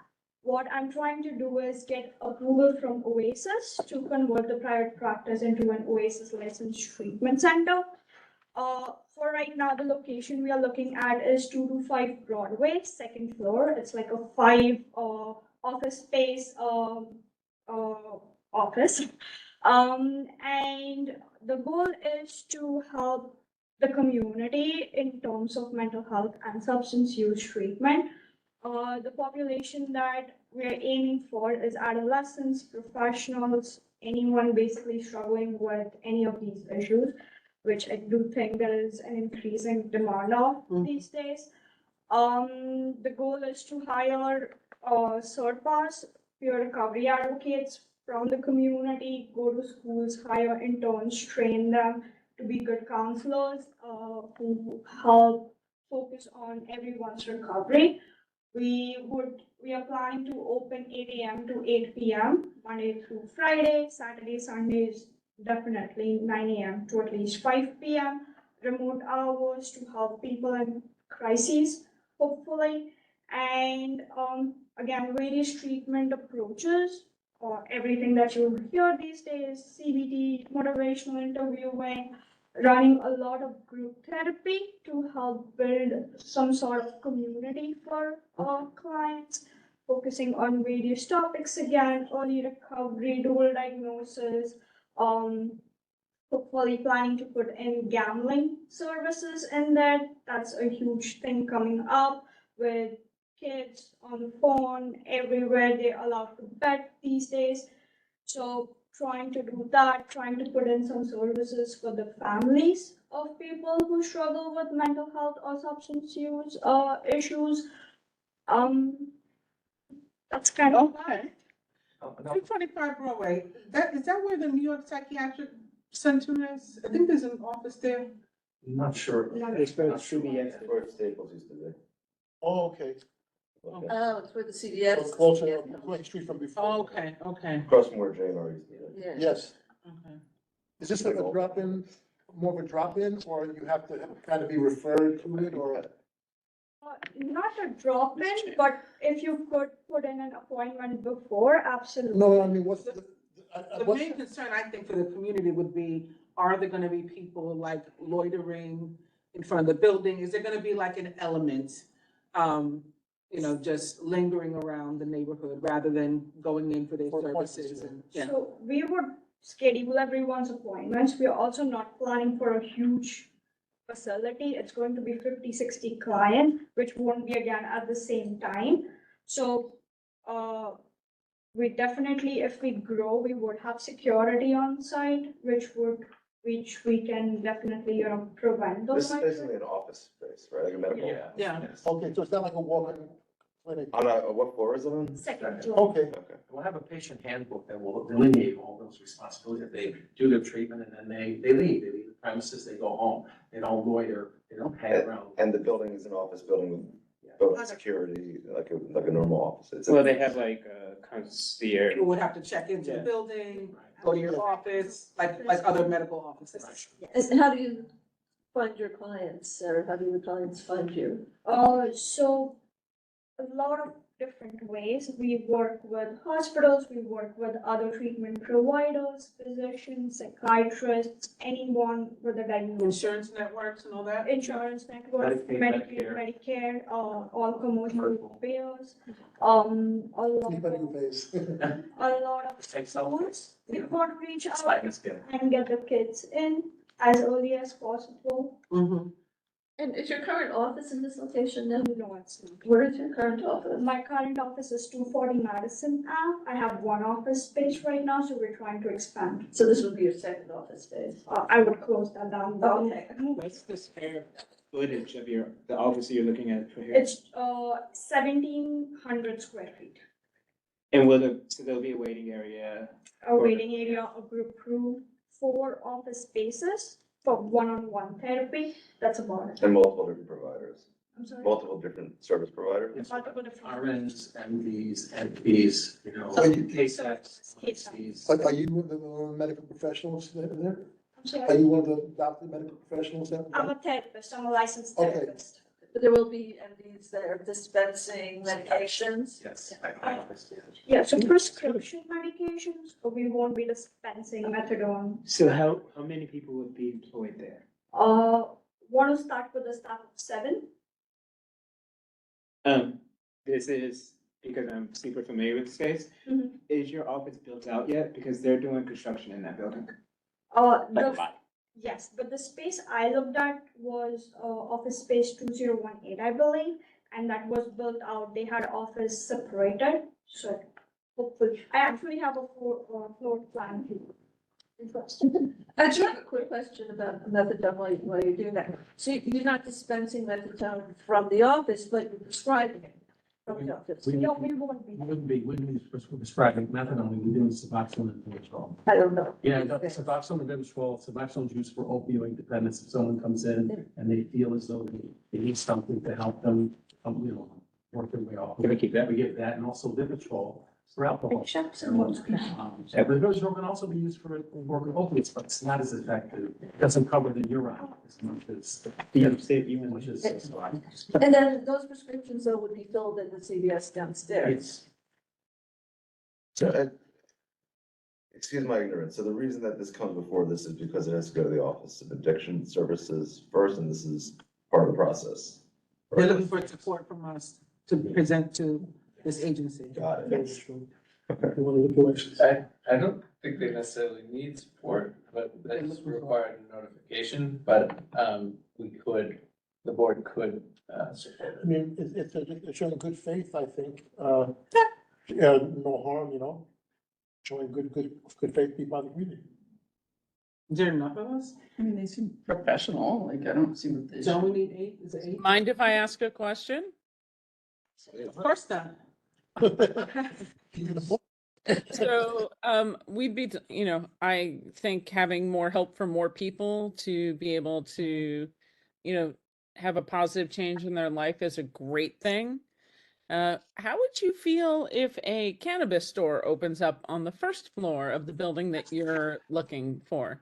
What I'm trying to do is get approval from Oasis to convert the private practice into an Oasis licensed treatment center. For right now, the location we are looking at is 225 Broadway, second floor. It's like a 5 office space office. And the goal is to help the community in terms of mental health and substance use treatment. The population that we're aiming for is adolescents, professionals, anyone basically struggling with any of these issues, which I do think there is an increasing demand of these days. The goal is to hire third pass, peer recovery advocates from the community, go to schools, hire interns, train them to be good counselors who help focus on everyone's recovery. We are planning to open 8 a.m. to 8 p.m. Monday through Friday, Saturday, Sundays, definitely 9 a.m. to at least 5 p.m. Remote hours to help people in crises, hopefully. And again, various treatment approaches, or everything that you hear these days, CBT, motivational interviewing, running a lot of group therapy to help build some sort of community for our clients, focusing on various topics again, early recovery, dual diagnosis, hopefully planning to put in gambling services in there. That's a huge thing coming up with kids on the phone, everywhere they're allowed to bet these days. So trying to do that, trying to put in some services for the families of people who struggle with mental health or substance use issues. That's kind of Okay. 225 Broadway, is that where the New York Psychiatric Center is? I think there's an office there. I'm not sure. No. It's where Staples used to be. Oh, okay. Oh, it's where the CVS. So closer, across the street from before. Okay, okay. Across from where JMR used to be. Yeah. Yes. Okay. Is this a drop-in, more of a drop-in, or you have to kind of be referred to it, or? Not a drop-in, but if you could put in an appointment before, absolutely. No, I mean, what's the? The what's- main concern, I think, for the community would be, are there gonna be people like loitering in front of the building? Is there gonna be like an element, just lingering around the neighborhood rather than going in for their For appointments, services yeah. and, yeah. So we would schedule everyone's appointments. We are also not planning for a huge facility. It's going to be 50, 60 clients, which won't be again at the same time. So, we definitely, if we grow, we would have security on site, which we can definitely, prevent This those. is basically an office space, right? Like a medical. Yeah. Okay, so it's not like a walk-in clinic. On what floor is it on? Second floor. Okay, Okay. We'll have a patient handbook that will delineate all those responsibilities. If they do their treatment and then they leave the premises, they go home. They don't loiter, they don't hang around. And the building is an office building with building security, like a normal office. It's Well, they have like a concierge. People would have to check into the Yeah. building, go to your office, like other medical offices. And how do you find your clients, or how do the clients find you? So a lot of different ways. We work with hospitals, we work with other treatment providers, physicians, psychiatrists, anyone with a diagnosis. Insurance networks and all that? Insurance network, Medicaid, Medicare, all commercial Commercial. payers, a lot anybody who pays. a lot of Take some. schools. We want to reach out Slide this down. and get the kids in as early as possible. Mm-hmm. And is your current office in this location now? No, it's not. Where is your current office? My current office is 240 Madison Ave. I have one office space right now, so we're trying to expand. So this would be your second office space? I would close that down. Okay. What's the square footage of the office you're looking at for here? It's 1,700 square feet. And so there'll be a waiting area? A waiting area, a group room, 4 office spaces for one-on-one therapy. That's about it. And multiple different providers, I'm sorry. multiple different service providers. Multiple different. RNs, MDs, NPs, KSACs, PhDs. Are you one of the medical professionals there? I'm Are sorry. you one of the adopted medical professionals there? I'm a therapist. I'm a licensed Okay. therapist. But there will be MDs that are dispensing medications? Yes. Yeah, so prescription medications, but we won't be dispensing methadone. So how many people would be employed there? Want to start with a staff of 7? This is because I'm super familiar with the space. Mhm. Is your office built out yet? Because they're doing construction in that building. Like a The, lot. yes, but the space I looked at was office space 2018, I believe, and that was built out. They had office separated, so hopefully, I actually have a floor plan. I just have a quick question about methadone while you're doing that. So you're not dispensing methadone from the office, but you're prescribing it from the office? No, we won't be. Wouldn't be prescribing methadone, we'd be doing Suboxone and Vivitrol. I don't know. Yeah, Suboxone and Vivitrol, Suboxone is used for opioid dependence. If someone comes in and they feel as though they need something to help them, work their way off. Can we keep that? We give that, and also Vivitrol for alcohol. Except Vivitrol can also be used for working opiates, but it's not as effective. It doesn't cover the neuron as much as DMC, which is. And then those prescriptions though would be filled in the CVS downstairs? It's, So, excuse my ignorance, so the reason that this comes before this is because it has to go to the Office of Addiction Services first, and this is part of the process. They're looking for support from us to present to this agency. Got it. That's true. You want to look at questions? I don't think they necessarily need support, but that's required notification, but, the board could, support I mean, it's showing good faith, I think. Yeah, no harm, showing good faith people in the community. Is there enough of us? I mean, they seem professional, like, I don't see what they. Don't we need 8? Is it 8? Mind if I ask a question? Of course not. So, we'd be, I think having more help from more people to be able to, have a positive change in their life is a great thing. How would you feel if a cannabis store opens up on the first floor of the building that you're looking for?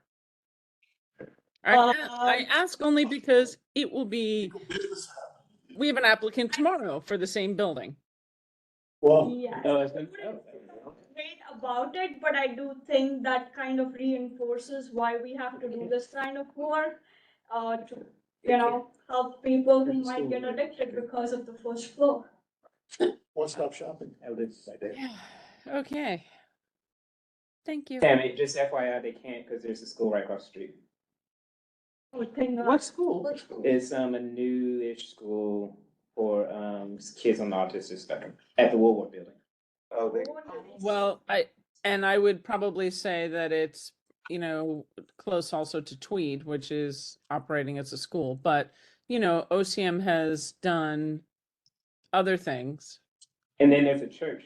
I ask only because it will be, we have an applicant tomorrow for the same building. Well, Yes. Oh, Great about it, but I do think that kind of reinforces why we have to do this kind of work. To, help people who might get addicted because of the first floor. one-stop shopping. Okay. Thank you. Tammy, just FYI, they can't because there's a school right across the street. What school? It's a new-ish school for kids on the autistic spectrum at the Woolworth building. Oh, they, Well, I would probably say that it's, close also to Tweed, which is operating as a school, but, OCM has done other things. And then there's a church.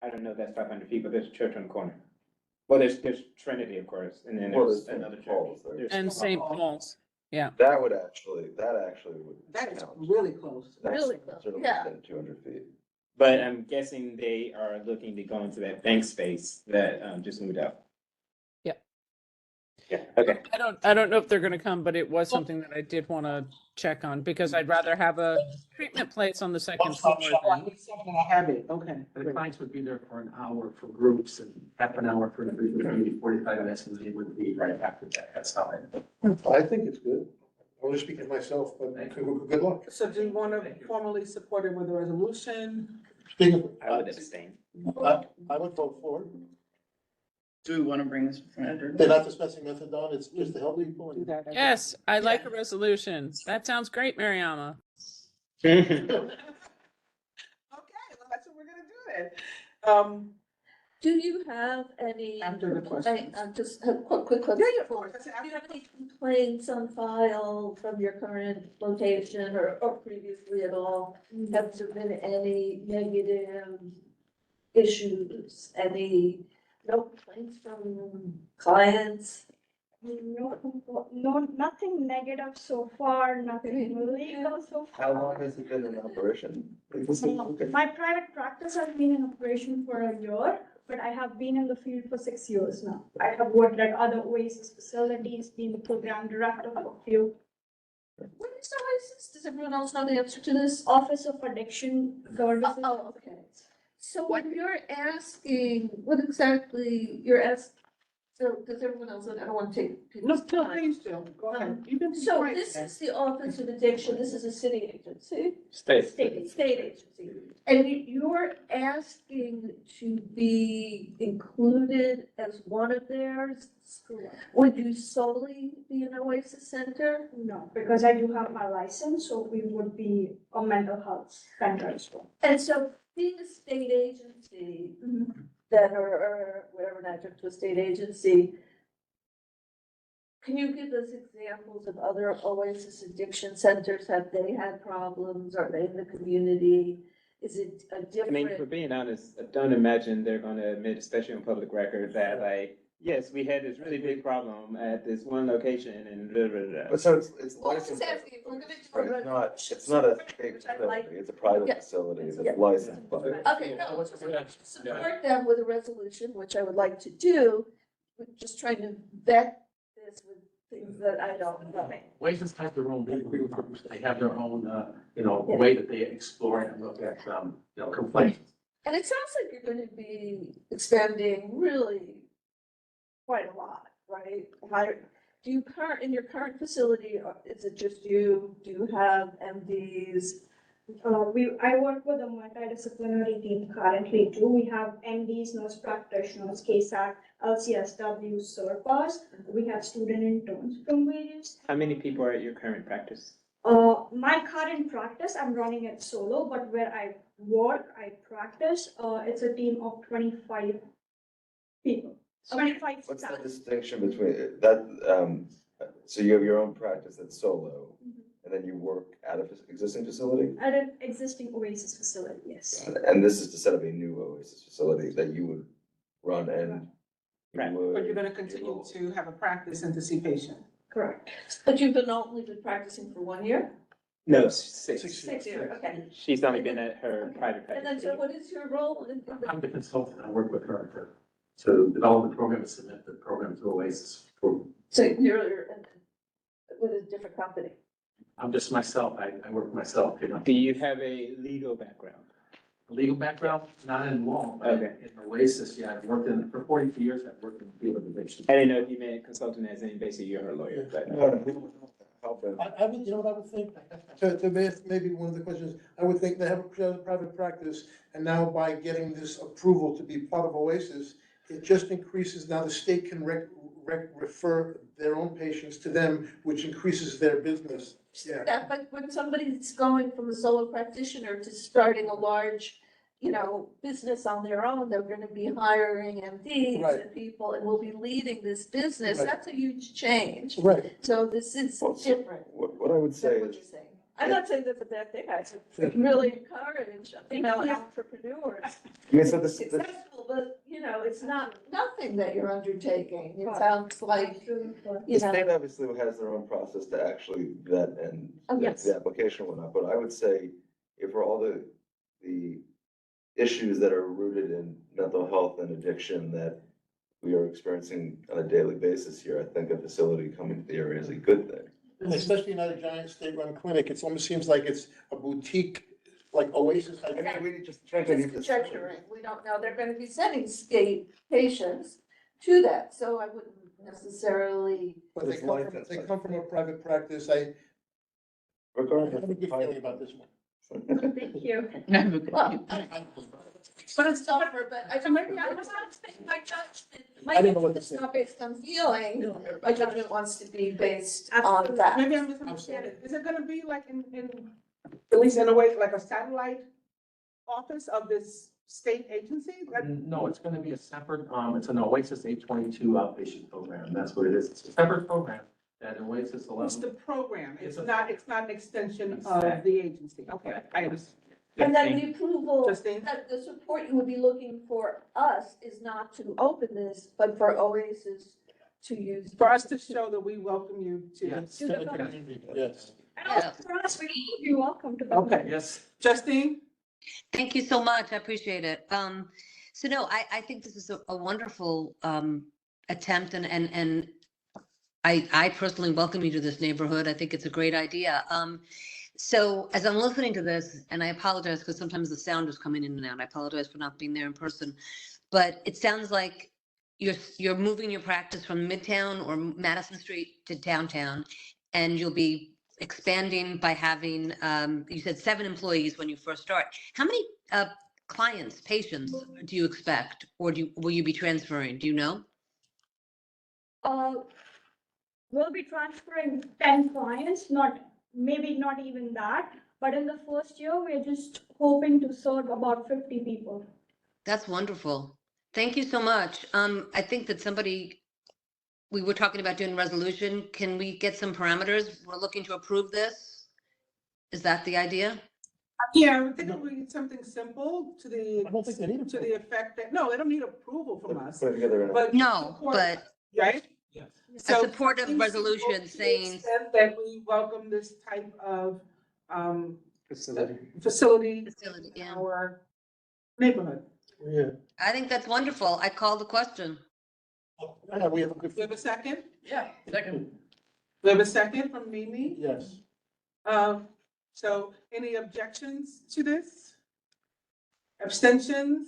I don't know if that's 500 feet, but there's a church on the corner. Well, there's Trinity, of course, and then Well, there's there's another St. church. Paul's there. There's And St. Paul's, yeah. that actually would That is count. really close. That's Really close, certainly yeah. within 200 feet. But I'm guessing they are looking to go into that bank space that just moved out. Yep. Yeah, okay. I don't know if they're gonna come, but it was something that I did want to check on because I'd rather have a treatment place on the second floor One-stop than. It's something I have it, okay. The clients would be there for an hour for groups and half an hour for individuals, maybe 45 minutes, and they would be right after that. That's how it. I think it's good. I'm only speaking for myself, but good luck. So do you want to formally support it with a resolution? Speaking of, I would abstain. I would vote for it. Do we want to bring this from They're not discussing methadone, it's just to help people. Do that. Yes, I like a resolution. That sounds great, Mariama. Okay, well, that's what we're gonna do then. Do you have any? After the questions. I just have a quick question. Yeah, of course. Do you have any complaints on file from your current location or previously at all? Have there been any negative issues, no complaints from clients? No, nothing negative so far, nothing illegal so How far. long has it been in operation? My private practice has been in operation for a year, but I have been in the field for 6 years now. I have worked at other Oasis facilities, been the program director for a few. What is Oasis? Does everyone else know the answer to this? Office of Addiction Services. Oh, okay. So when you're asking, what exactly you're asking, so does everyone else, I don't want to take No, people's no, time. please do. Go ahead. You can be So quiet this then. is the Office of Addiction, this is a city agency? State. State agency. And you're asking to be included as one of theirs? Would you solely be an Oasis Center? No, because I do have my license, so we would be a mental health center as well. And so being a state agency, that or whatever, an adjunct to a state agency, can you give us examples of other Oasis addiction centers? Have they had problems? Are they in the community? Is it a I mean, for different? being honest, I don't imagine they're gonna admit, especially on public record, that like, yes, we had this really big problem at this one location and blah, blah, blah. But so it's Well, I'm just licensed. asking, if we're gonna do Right, a it's not a big Which I'd like- facility, it's a private Yeah. facility, it's Yeah. licensed by. Okay, no, support them with a resolution, which I would like to do. We're just trying to vet this with things that I don't know. Oasis has their own legal groups. They have their own, Yeah. way that they explore and look at, complaints. And it sounds like you're gonna be expanding really quite a lot, right? Do you in your current facility, is it just you? Do you have MDs? I work with a multidisciplinary team currently too. We have MDs, nurse practitioners, KSAC, LCSW, SERPAs. We have student interns from various. How many people are at your current practice? My current practice, I'm running it solo, but where I work, I practice, it's a team of 25 people. 25 What's the staff. distinction between that, so you have your own practice that's solo, and then you work at an existing facility? At an existing Oasis facility, yes. And this is to set up a new Oasis facility that you would run and you would. But you're gonna continue to have a practice and to see patients. Correct. But you've only been practicing for 1 year? No, 6. 6 years, okay. She's only been at her private And then, practice. so what is your role in the? I'm the consultant, I work with her to develop the program and submit the program to Oasis. So you're with a different company? I'm just myself, I work with myself, you know. Do you have a legal background? Legal background, not in law, but Okay. in Oasis, yeah, I've worked in, for 42 years, I've worked in the field of innovation. I didn't know if you meant consultant as in basically you're her lawyer, but. I would, you know what I would think, maybe one of the questions, I would think they have a private practice, and now by getting this approval to be part of Oasis, it just increases, now the state can refer their own patients to them, which increases their business. Yeah. That, but when somebody's going from a solo practitioner to starting a large, business on their own, they're gonna be hiring MDs Right. and people, and will be leading this business, Right. that's a huge change. Right. So this is different What I would say than what is, you're saying. I'm not saying that's a bad thing, I really encourage female entrepreneurs. I mean, so this, Successful, but, it's not nothing that you're undertaking, it sounds like, the state obviously has their own process to actually vet and Oh, yes. the application and whatnot, but I would say if for all the issues that are rooted in mental health and addiction that we are experiencing on a daily basis here, I think a facility coming to the area is a good thing. And especially not a giant state-run clinic, it almost seems like it's a boutique, like Oasis. We just Just conjecturing, we don't know, they're gonna be sending state patients to that, so I wouldn't necessarily. But they come from a private practice, I have a good feeling about this one. Thank you. Well, but it's tougher, but I don't, maybe I'm not saying my judgment. I didn't know what to It's say. not based on feeling, my judgment wants to be based on that. Maybe I'm misunderstanding. Is it gonna be like at least in a way, like a satellite office of this state agency? No, it's gonna be a separate, it's an Oasis 822 outpatient program, that's what it is, it's a separate program that Oasis It's allows. the program. It's It's a- not an extension of the agency. Okay, I understand. And then the approval, Justine? that the support you would be looking for us is not to open this, but for Oasis to use. For us to show that we welcome you to. Yes. To the company. Yes. And also for us, you're welcome to. Okay. Yes. Justine? Thank you so much. I appreciate it. So no, I think this is a wonderful attempt and I personally welcome you to this neighborhood. I think it's a great idea. So as I'm listening to this, and I apologize because sometimes the sound is coming in and out. I apologize for not being there in person, but it sounds like you're moving your practice from Midtown or Madison Street to downtown, and you'll be expanding by having, you said 7 employees when you first start. How many clients, patients do you expect, or will you be transferring? Do you know? We'll be transferring 10 clients, maybe not even that, but in the first year, we're just hoping to serve about 50 people. That's wonderful. Thank you so much. I think that we were talking about doing a resolution. Can we get some parameters? We're looking to approve this. Is that the idea? Yeah, I think it would be something simple to the, I don't think they need to the effect that, no, they don't need approval from us. Put it together in a. But No, support, but right? Yes. a So supportive something resolution simple to the saying, extent that we welcome this type of Facility. facility Facility, in yeah. our neighborhood. Yeah. I think that's wonderful. I call the question. Yeah, we have a good, We have a second? Yeah, second. We have a second from Mimi. yes. So any objections to this? Abstentions?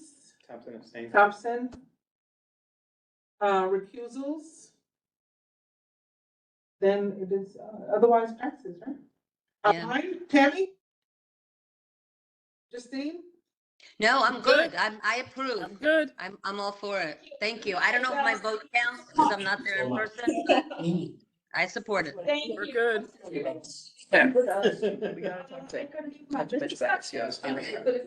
Thompson abstained. Thompson? Recusals? Then it is otherwise passes, right? Yeah. Mine, Tammy? Justine? No, I'm good. I approve. I'm good. I'm all for it. Thank you. I don't know if my vote counts because I'm not there in person, but I support it. Thank We're you. good.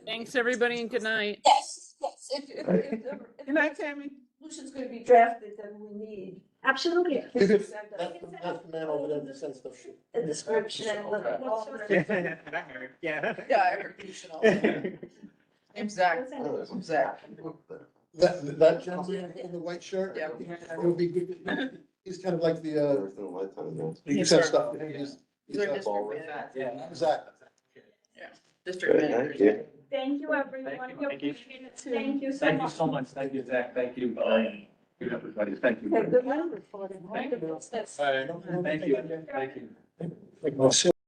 Thanks, everybody, and good night. Yes, yes, Good night, Tammy. Solution's gonna be drafted, then we need Absolutely. That's the man over there that says stuff. a description and all the. Yeah. Yeah, I heard you should also. Exact, exact. That gentleman in the white shirt? Yeah. It would be good. He's kind of like the, There's no light on there. he says stuff. He's They're district managers. Yeah, exactly. District Good, managers. thank you. Thank you, everyone. Thank you. We Thank you. appreciate it too. Thank you so Thank you much. so much. Thank you, Zach. Thank you. You everybody. Thank you. Okay, good night. Thank you. Thank you. Well,